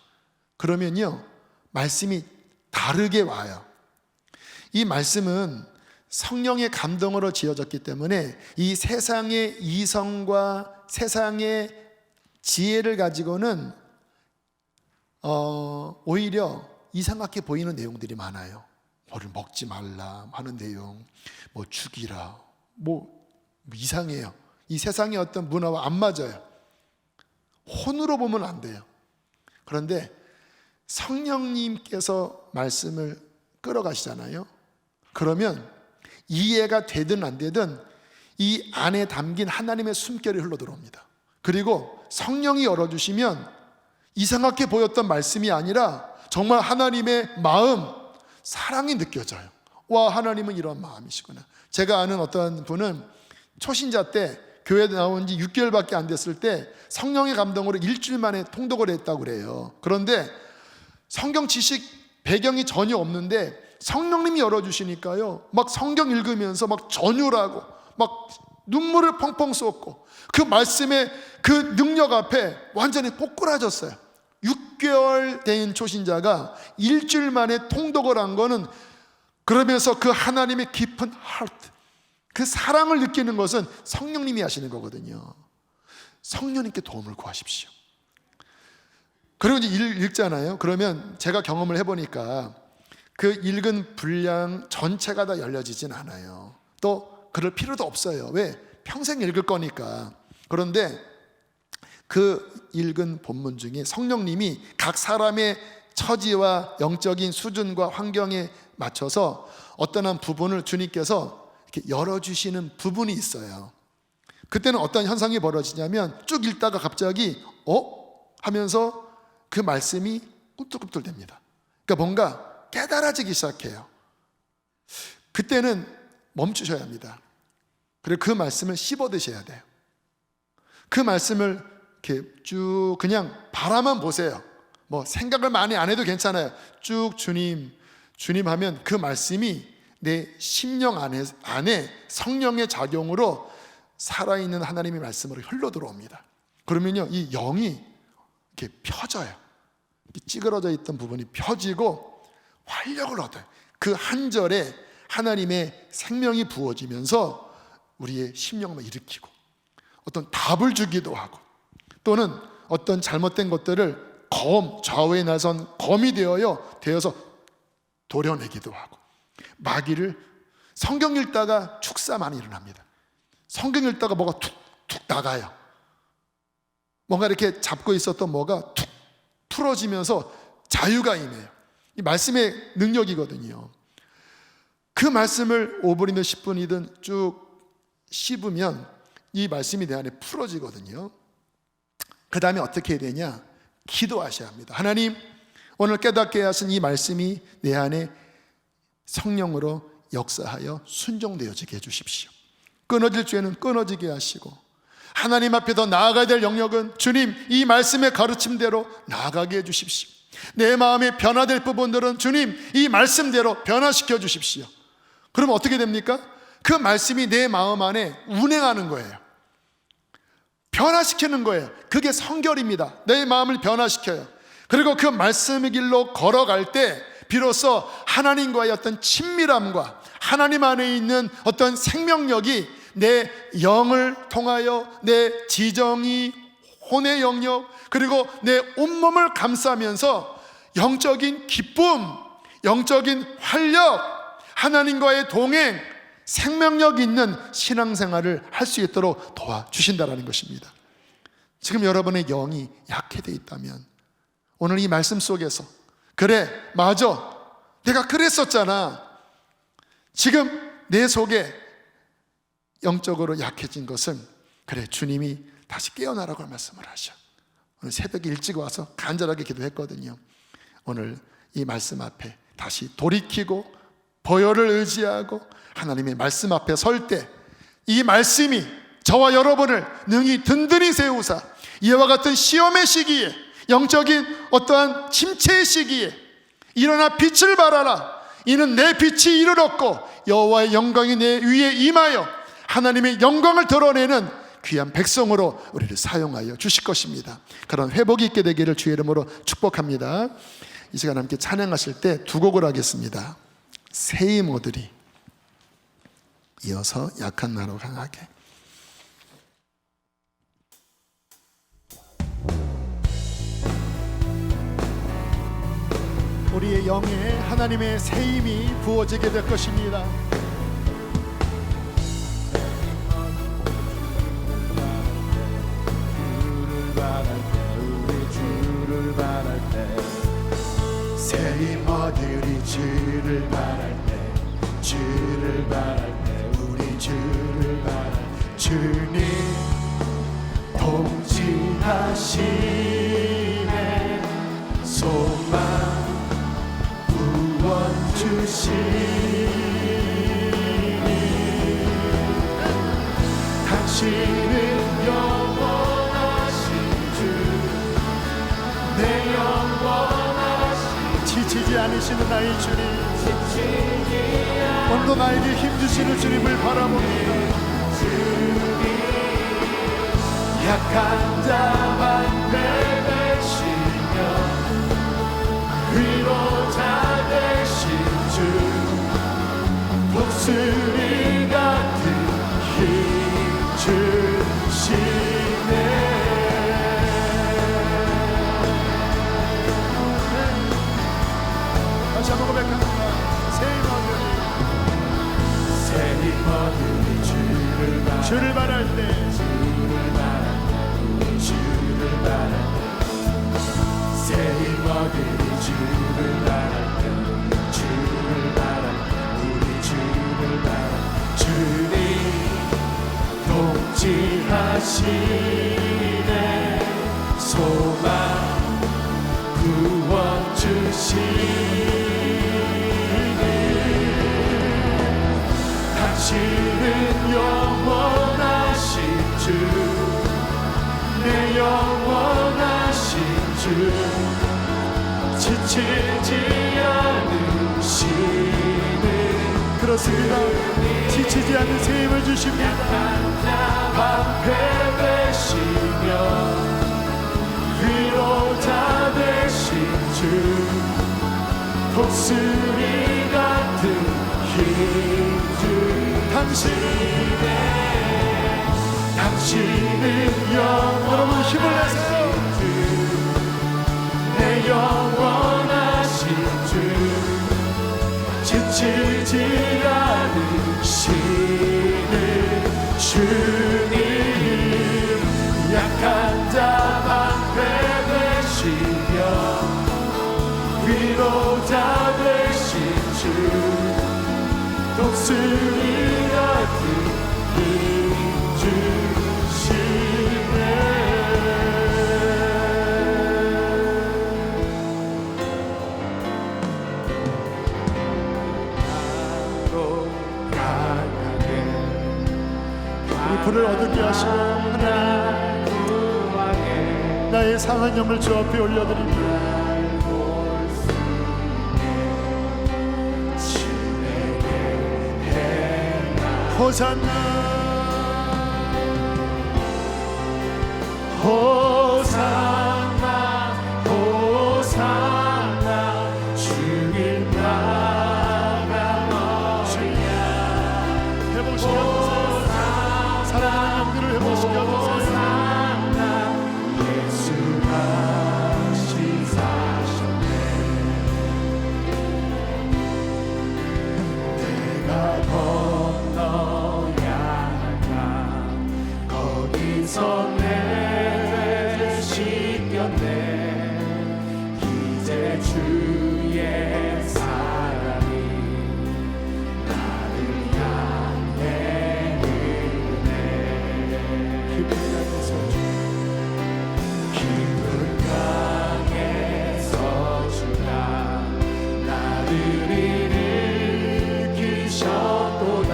A: 그러면요 말씀이 다르게 와요. 이 말씀은 성령의 감동으로 지어졌기 때문에 이 세상의 이성과 세상의 지혜를 가지고는 오히려 이상하게 보이는 내용들이 많아요. 뭐를 먹지 말라 하는 내용, 뭐 죽이라, 뭐 이상해요. 이 세상의 어떤 문화와 안 맞아요. 혼으로 보면 안 돼요. 그런데 성령님께서 말씀을 끌어가시잖아요. 그러면 이해가 되든 안 되든 이 안에 담긴 하나님의 숨결이 흘러들어옵니다. 그리고 성령이 열어주시면 이상하게 보였던 말씀이 아니라 정말 하나님의 마음, 사랑이 느껴져요. 와, 하나님은 이런 마음이시구나. 제가 아는 어떤 분은 초신자 때 교회 나온 지 6개월밖에 안 됐을 때 성령의 감동으로 일주일 만에 통독을 했다고 그래요. 그런데 성경 지식 배경이 전혀 없는데 성령님이 열어주시니까요 막 성경 읽으면서 막 전율하고 막 눈물을 펑펑 쏟고 그 말씀의 그 능력 앞에 완전히 꼬꾸라졌어요. 6개월 된 초신자가 일주일 만에 통독을 한 거는, 그러면서 그 하나님의 깊은 하트, 그 사랑을 느끼는 것은 성령님이 하시는 거거든요. 성령님께 도움을 구하십시오. 그리고 이제 읽잖아요. 그러면 제가 경험을 해보니까 그 읽은 분량 전체가 다 열려지진 않아요. 또 그럴 필요도 없어요. 왜? 평생 읽을 거니까. 그런데 그 읽은 본문 중에 성령님이 각 사람의 처지와 영적인 수준과 환경에 맞춰서 어떤 한 부분을 주님께서 이렇게 열어주시는 부분이 있어요. 그때는 어떤 현상이 벌어지냐면 쭉 읽다가 갑자기 하면서 그 말씀이 꿈틀꿈틀됩니다. 그러니까 뭔가 깨달아지기 시작해요. 그때는 멈추셔야 합니다. 그리고 그 말씀을 씹어 드셔야 돼요. 그 말씀을 이렇게 쭉 그냥 바라만 보세요. 뭐 생각을 많이 안 해도 괜찮아요. 쭉 주님 하면 그 말씀이 내 심령 안에 성령의 작용으로 살아있는 하나님의 말씀으로 흘러 들어옵니다. 그러면요, 이 영이 이렇게 펴져요. 이렇게 찌그러져 있던 부분이 펴지고 활력을 얻어요. 그 한 절에 하나님의 생명이 부어지면서 우리의 심령을 일으키고 어떤 답을 주기도 하고, 또는 어떤 잘못된 것들을 좌우에 나선 검이 되어서 도려내기도 하고, 마귀를 성경 읽다가 축사 많이 일어납니다. 성경 읽다가 뭐가 툭툭 나가요. 뭔가 이렇게 잡고 있었던 뭐가 툭 풀어지면서 자유가 임해요. 이 말씀의 능력이거든요. 그 말씀을 5분이든 10분이든 쭉 씹으면 이 말씀이 내 안에 풀어지거든요. 그 다음에 어떻게 해야 되냐? 기도하셔야 합니다. 하나님, 오늘 깨닫게 하신 이 말씀이 내 안에 성령으로 역사하여 순종되어지게 해주십시오. 끊어질 죄는 끊어지게 하시고, 하나님 앞에 더 나아가야 될 영역은 주님 이 말씀의 가르침대로 나아가게 해주십시오. 내 마음에 변화될 부분들은 주님 이 말씀대로 변화시켜 주십시오. 그럼 어떻게 됩니까? 그 말씀이 내 마음 안에 운행하는 거예요. 변화시키는 거예요. 그게 성결입니다. 내 마음을 변화시켜요. 그리고 그 말씀의 길로 걸어갈 때 비로소 하나님과의 어떤 친밀함과 하나님 안에 있는 어떤 생명력이 내 영을 통하여 내 지정이, 혼의 영역, 그리고 내 온몸을 감싸면서 영적인 기쁨, 영적인 활력, 하나님과의 동행, 생명력 있는 신앙생활을 할 수 있도록 도와주신다는 것입니다. 지금 여러분의 영이 약해져 있다면 오늘 이 말씀 속에서, 그래, 맞아, 내가 그랬었잖아, 지금 내 속에 영적으로 약해진 것은, 그래, 주님이 다시 깨어나라고 말씀을 하셔. 오늘 새벽에 일찍 와서 간절하게 기도했거든요. 오늘 이 말씀 앞에 다시 돌이키고 보혈을 의지하고 하나님의 말씀 앞에 설 때 이 말씀이 저와 여러분을 능히 든든히 세우사 이와 같은 시험의 시기에, 영적인 어떠한 침체의 시기에 일어나 빛을 발하라. 이는 내 빛이 이르렀고 여호와의 영광이 내 위에 임하여 하나님의 영광을 드러내는 귀한 백성으로 우리를 사용하여 주실 것입니다. 그런 회복이 있게 되기를 주의 이름으로 축복합니다. 이 시간 함께 찬양하실 때 두 곡을 하겠습니다. 새 모들이, 이어서 약한 나로 강하게. 우리의 영에 하나님의 새 힘이 부어지게 될 것입니다. 주를 바랄 때 새 힘 얻으리. 주를 바랄 때, 주를 바랄 때, 우리 주를 바랄 때, 주님 통치하시네. 소망 구원 주시니 당신은 영원하신 주, 내 영원하신, 지치지 않으시는 나의 주님, 오늘도 나에게 힘주시는 주님을 바라봅니다. 주님 약한 자만 내배시며 위로자 되신 주, 독수리 같은 힘 주시네.
B: 당신의 소망 구원 주시는 당신은 영원하신 주 내 영원하신 주 지치지 않으시는
C: 그렇습니다. 지치지 않는 새 힘을 주십니다.
B: 방패 되시며 위로자 되신 주 독수리 같은 힘주 당신은
C: 여러분 힘을 내세요.
B: 내 영원하신 주 지치지 않으시는 주님 약한 자 방패 되시며 위로자 되신 주 독수리 같은 힘 주시네
C: 우리 불을 어둡게 하시고 하나님 나의 상한 염을 주 앞에 올려드립니다. 호산나
B: 호산나 호산나 주님 나가 너야
C: 회복시켜주세요. 사랑하는 영들을 회복시켜주세요.
B: 예수가 시사하셨네 내가 건너야 할까 거기서 내 죄 씻겼네 이제 주의 사랑이 나를 향해 흐르네 깊은 강에서 주가 나를 일으키셨도다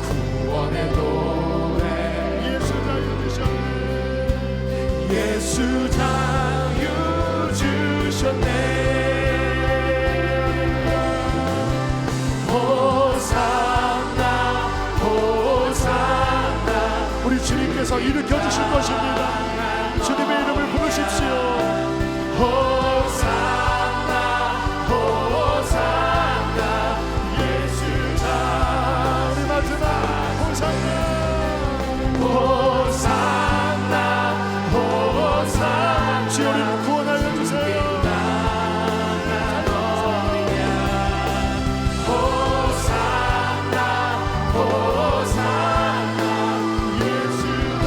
B: 구원의 노래
C: 예수 자유 주셨네.
B: 예수 자유 주셨네 호산나 호산나
C: 우리 주님께서 일으켜 주실 것입니다. 주님의 이름을 부르십시오.
B: 호산나 호산나 예수 자유
C: 우리 마지막 호산나
B: 호산나 호산나
C: 주여 우리를 구원하여 주세요.
B: 호산나 호산나 예수가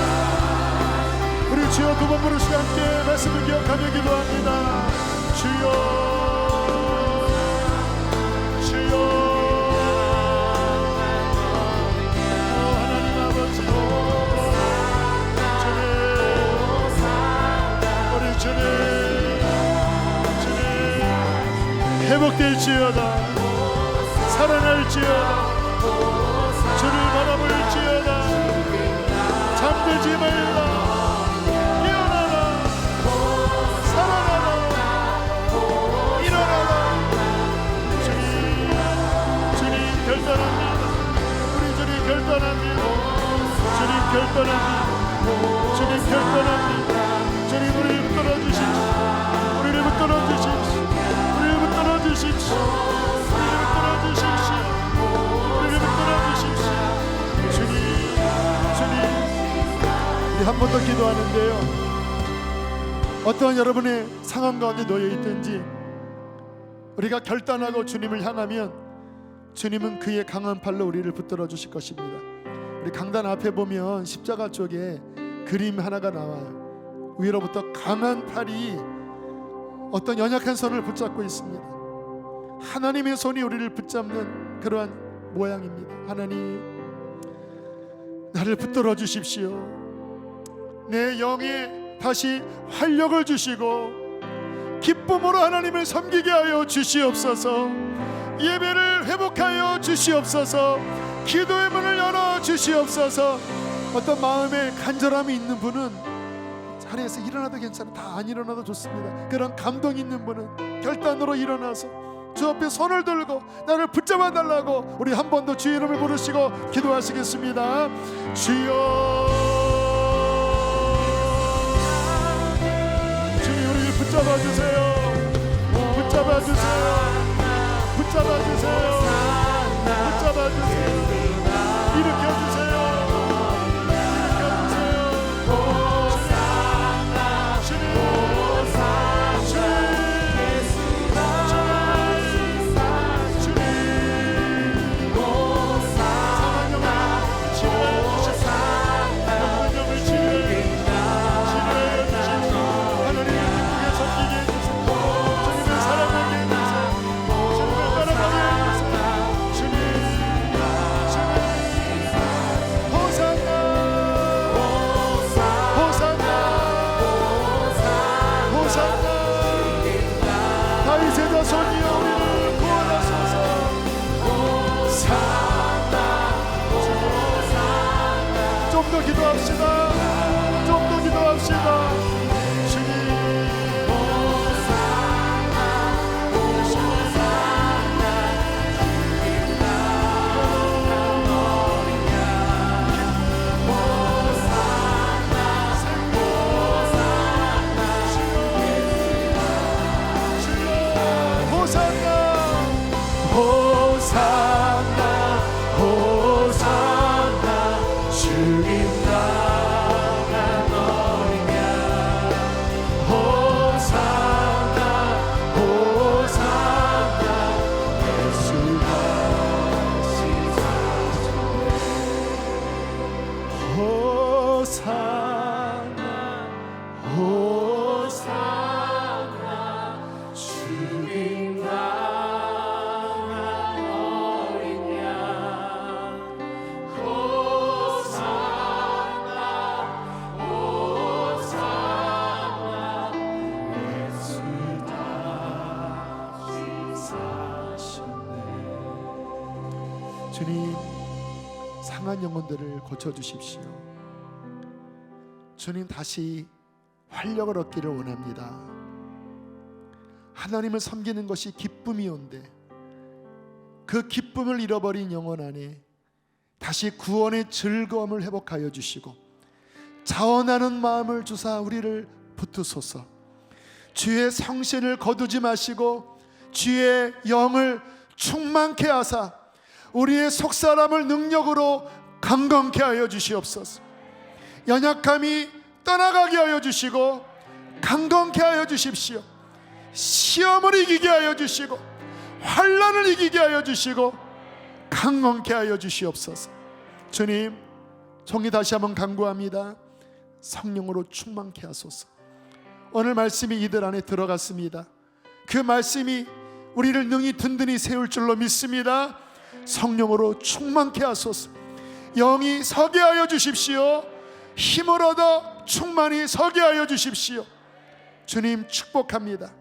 C: 우리 주여 두 번 부르시고 함께 말씀을 기억하며 기도합니다. 주여 주여 하나님 아버지 우리 주님 회복될지어다 살아날지어다 주를 바라볼지어다 잠들지 말라 깨어나라 살아나라 일어나라 주님 결단합니다. 우리 주님 결단합니다. 주님 결단합니다. 주님 결단합니다. 주님 우리를 붙들어 주십시오. 우리를 붙들어 주십시오. 우리를 붙들어 주십시오. 우리를 붙들어 주십시오. 우리를 붙들어 주십시오. 주님 우리 한 번 더 기도하는데요. 어떠한 여러분의 상황 가운데 놓여 있든지 우리가 결단하고 주님을 향하면 주님은 그의 강한 팔로 우리를 붙들어 주실 것입니다. 우리 강단 앞에 보면 십자가 쪽에 그림 하나가 나와요. 위로부터 강한 팔이 어떤 연약한 손을 붙잡고 있습니다. 하나님의 손이 우리를 붙잡는 그러한 모양입니다. 하나님, 나를 붙들어 주십시오. 내 영에 다시 활력을 주시고 기쁨으로 하나님을 섬기게 하여 주시옵소서. 예배를 회복하여 주시옵소서. 기도의 문을 열어 주시옵소서. 어떤 마음에 간절함이 있는 분은 자리에서 일어나도 괜찮아, 다 안 일어나도 좋습니다. 그런 감동 있는 분은 결단으로 일어나서 주 앞에 손을 들고 나를 붙잡아 달라고 우리 한 번 더 주의 이름을 부르시고 기도하시겠습니다. 주여, 주님 우리를 붙잡아 주세요. 붙잡아 주세요. 붙잡아 주세요. 붙잡아 주세요. 일으켜 주세요. 좀 더 기도합시다. 좀 더 기도합시다. 주님, 주님, 상한 영혼들을 고쳐주십시오. 주님, 다시 활력을 얻기를 원합니다. 하나님을 섬기는 것이 기쁨이온데 그 기쁨을 잃어버린 영혼 안에 다시 구원의 즐거움을 회복하여 주시고 자원하는 마음을 주사 우리를 붙드소서. 주의 성신을 거두지 마시고 주의 영을 충만케 하사 우리의 속사람을 능력으로 강건케 하여 주시옵소서. 연약함이 떠나가게 하여 주시고 강건케 하여 주십시오. 시험을 이기게 하여 주시고 환난을 이기게 하여 주시고 강건케 하여 주시옵소서. 주님, 종이 다시 한번 간구합니다. 성령으로 충만케 하소서. 오늘 말씀이 이들 안에 들어갔습니다. 그 말씀이 우리를 능히 든든히 세울 줄로 믿습니다. 성령으로 충만케 하소서. 영이 서게 하여 주십시오. 힘을 얻어 충만히 서게 하여 주십시오. 주님, 축복합니다.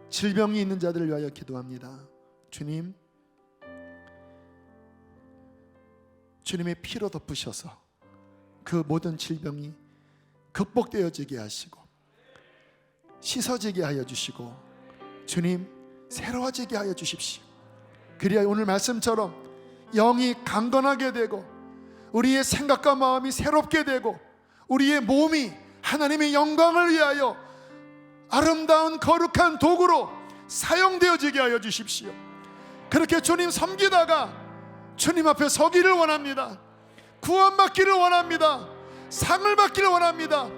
C: 질병이 있는 자들을 위하여 기도합니다. 주님, 주님의 피로 덮으셔서 그 모든 질병이 극복되어지게 하시고 씻어지게 하여 주시고 주님, 새로워지게 하여 주십시오. 그리하여 오늘 말씀처럼 영이 강건하게 되고 우리의 생각과 마음이 새롭게 되고 우리의 몸이 하나님의 영광을 위하여 아름다운 거룩한 도구로 사용되어지게 하여 주십시오. 그렇게 주님 섬기다가 주님 앞에 서기를 원합니다. 구원받기를 원합니다. 상을 받기를 원합니다.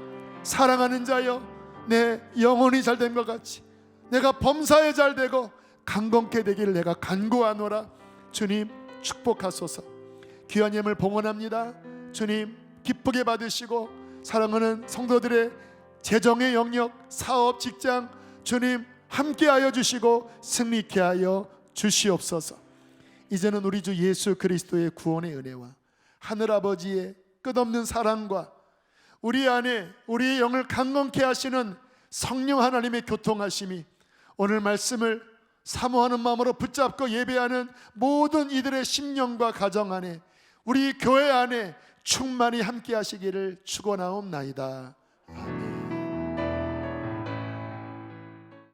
C: 사랑하는 자여, 내 영혼이 잘된 것 같이 내가 범사에 잘되고 강건케 되기를 내가 간구하노라. 주님, 축복하소서. 귀한 예물 봉헌합니다. 주님, 기쁘게 받으시고 사랑하는 성도들의 재정의 영역, 사업, 직장 주님 함께하여 주시고 승리케 하여 주시옵소서. 이제는 우리 주 예수 그리스도의 구원의 은혜와 하늘아버지의 끝없는 사랑과 우리 안에 우리의 영을 강건케 하시는 성령 하나님의 교통하심이 오늘 말씀을 사모하는 마음으로 붙잡고 예배하는 모든 이들의 심령과 가정 안에, 우리 교회 안에 충만히 함께 하시기를 축원하옵나이다.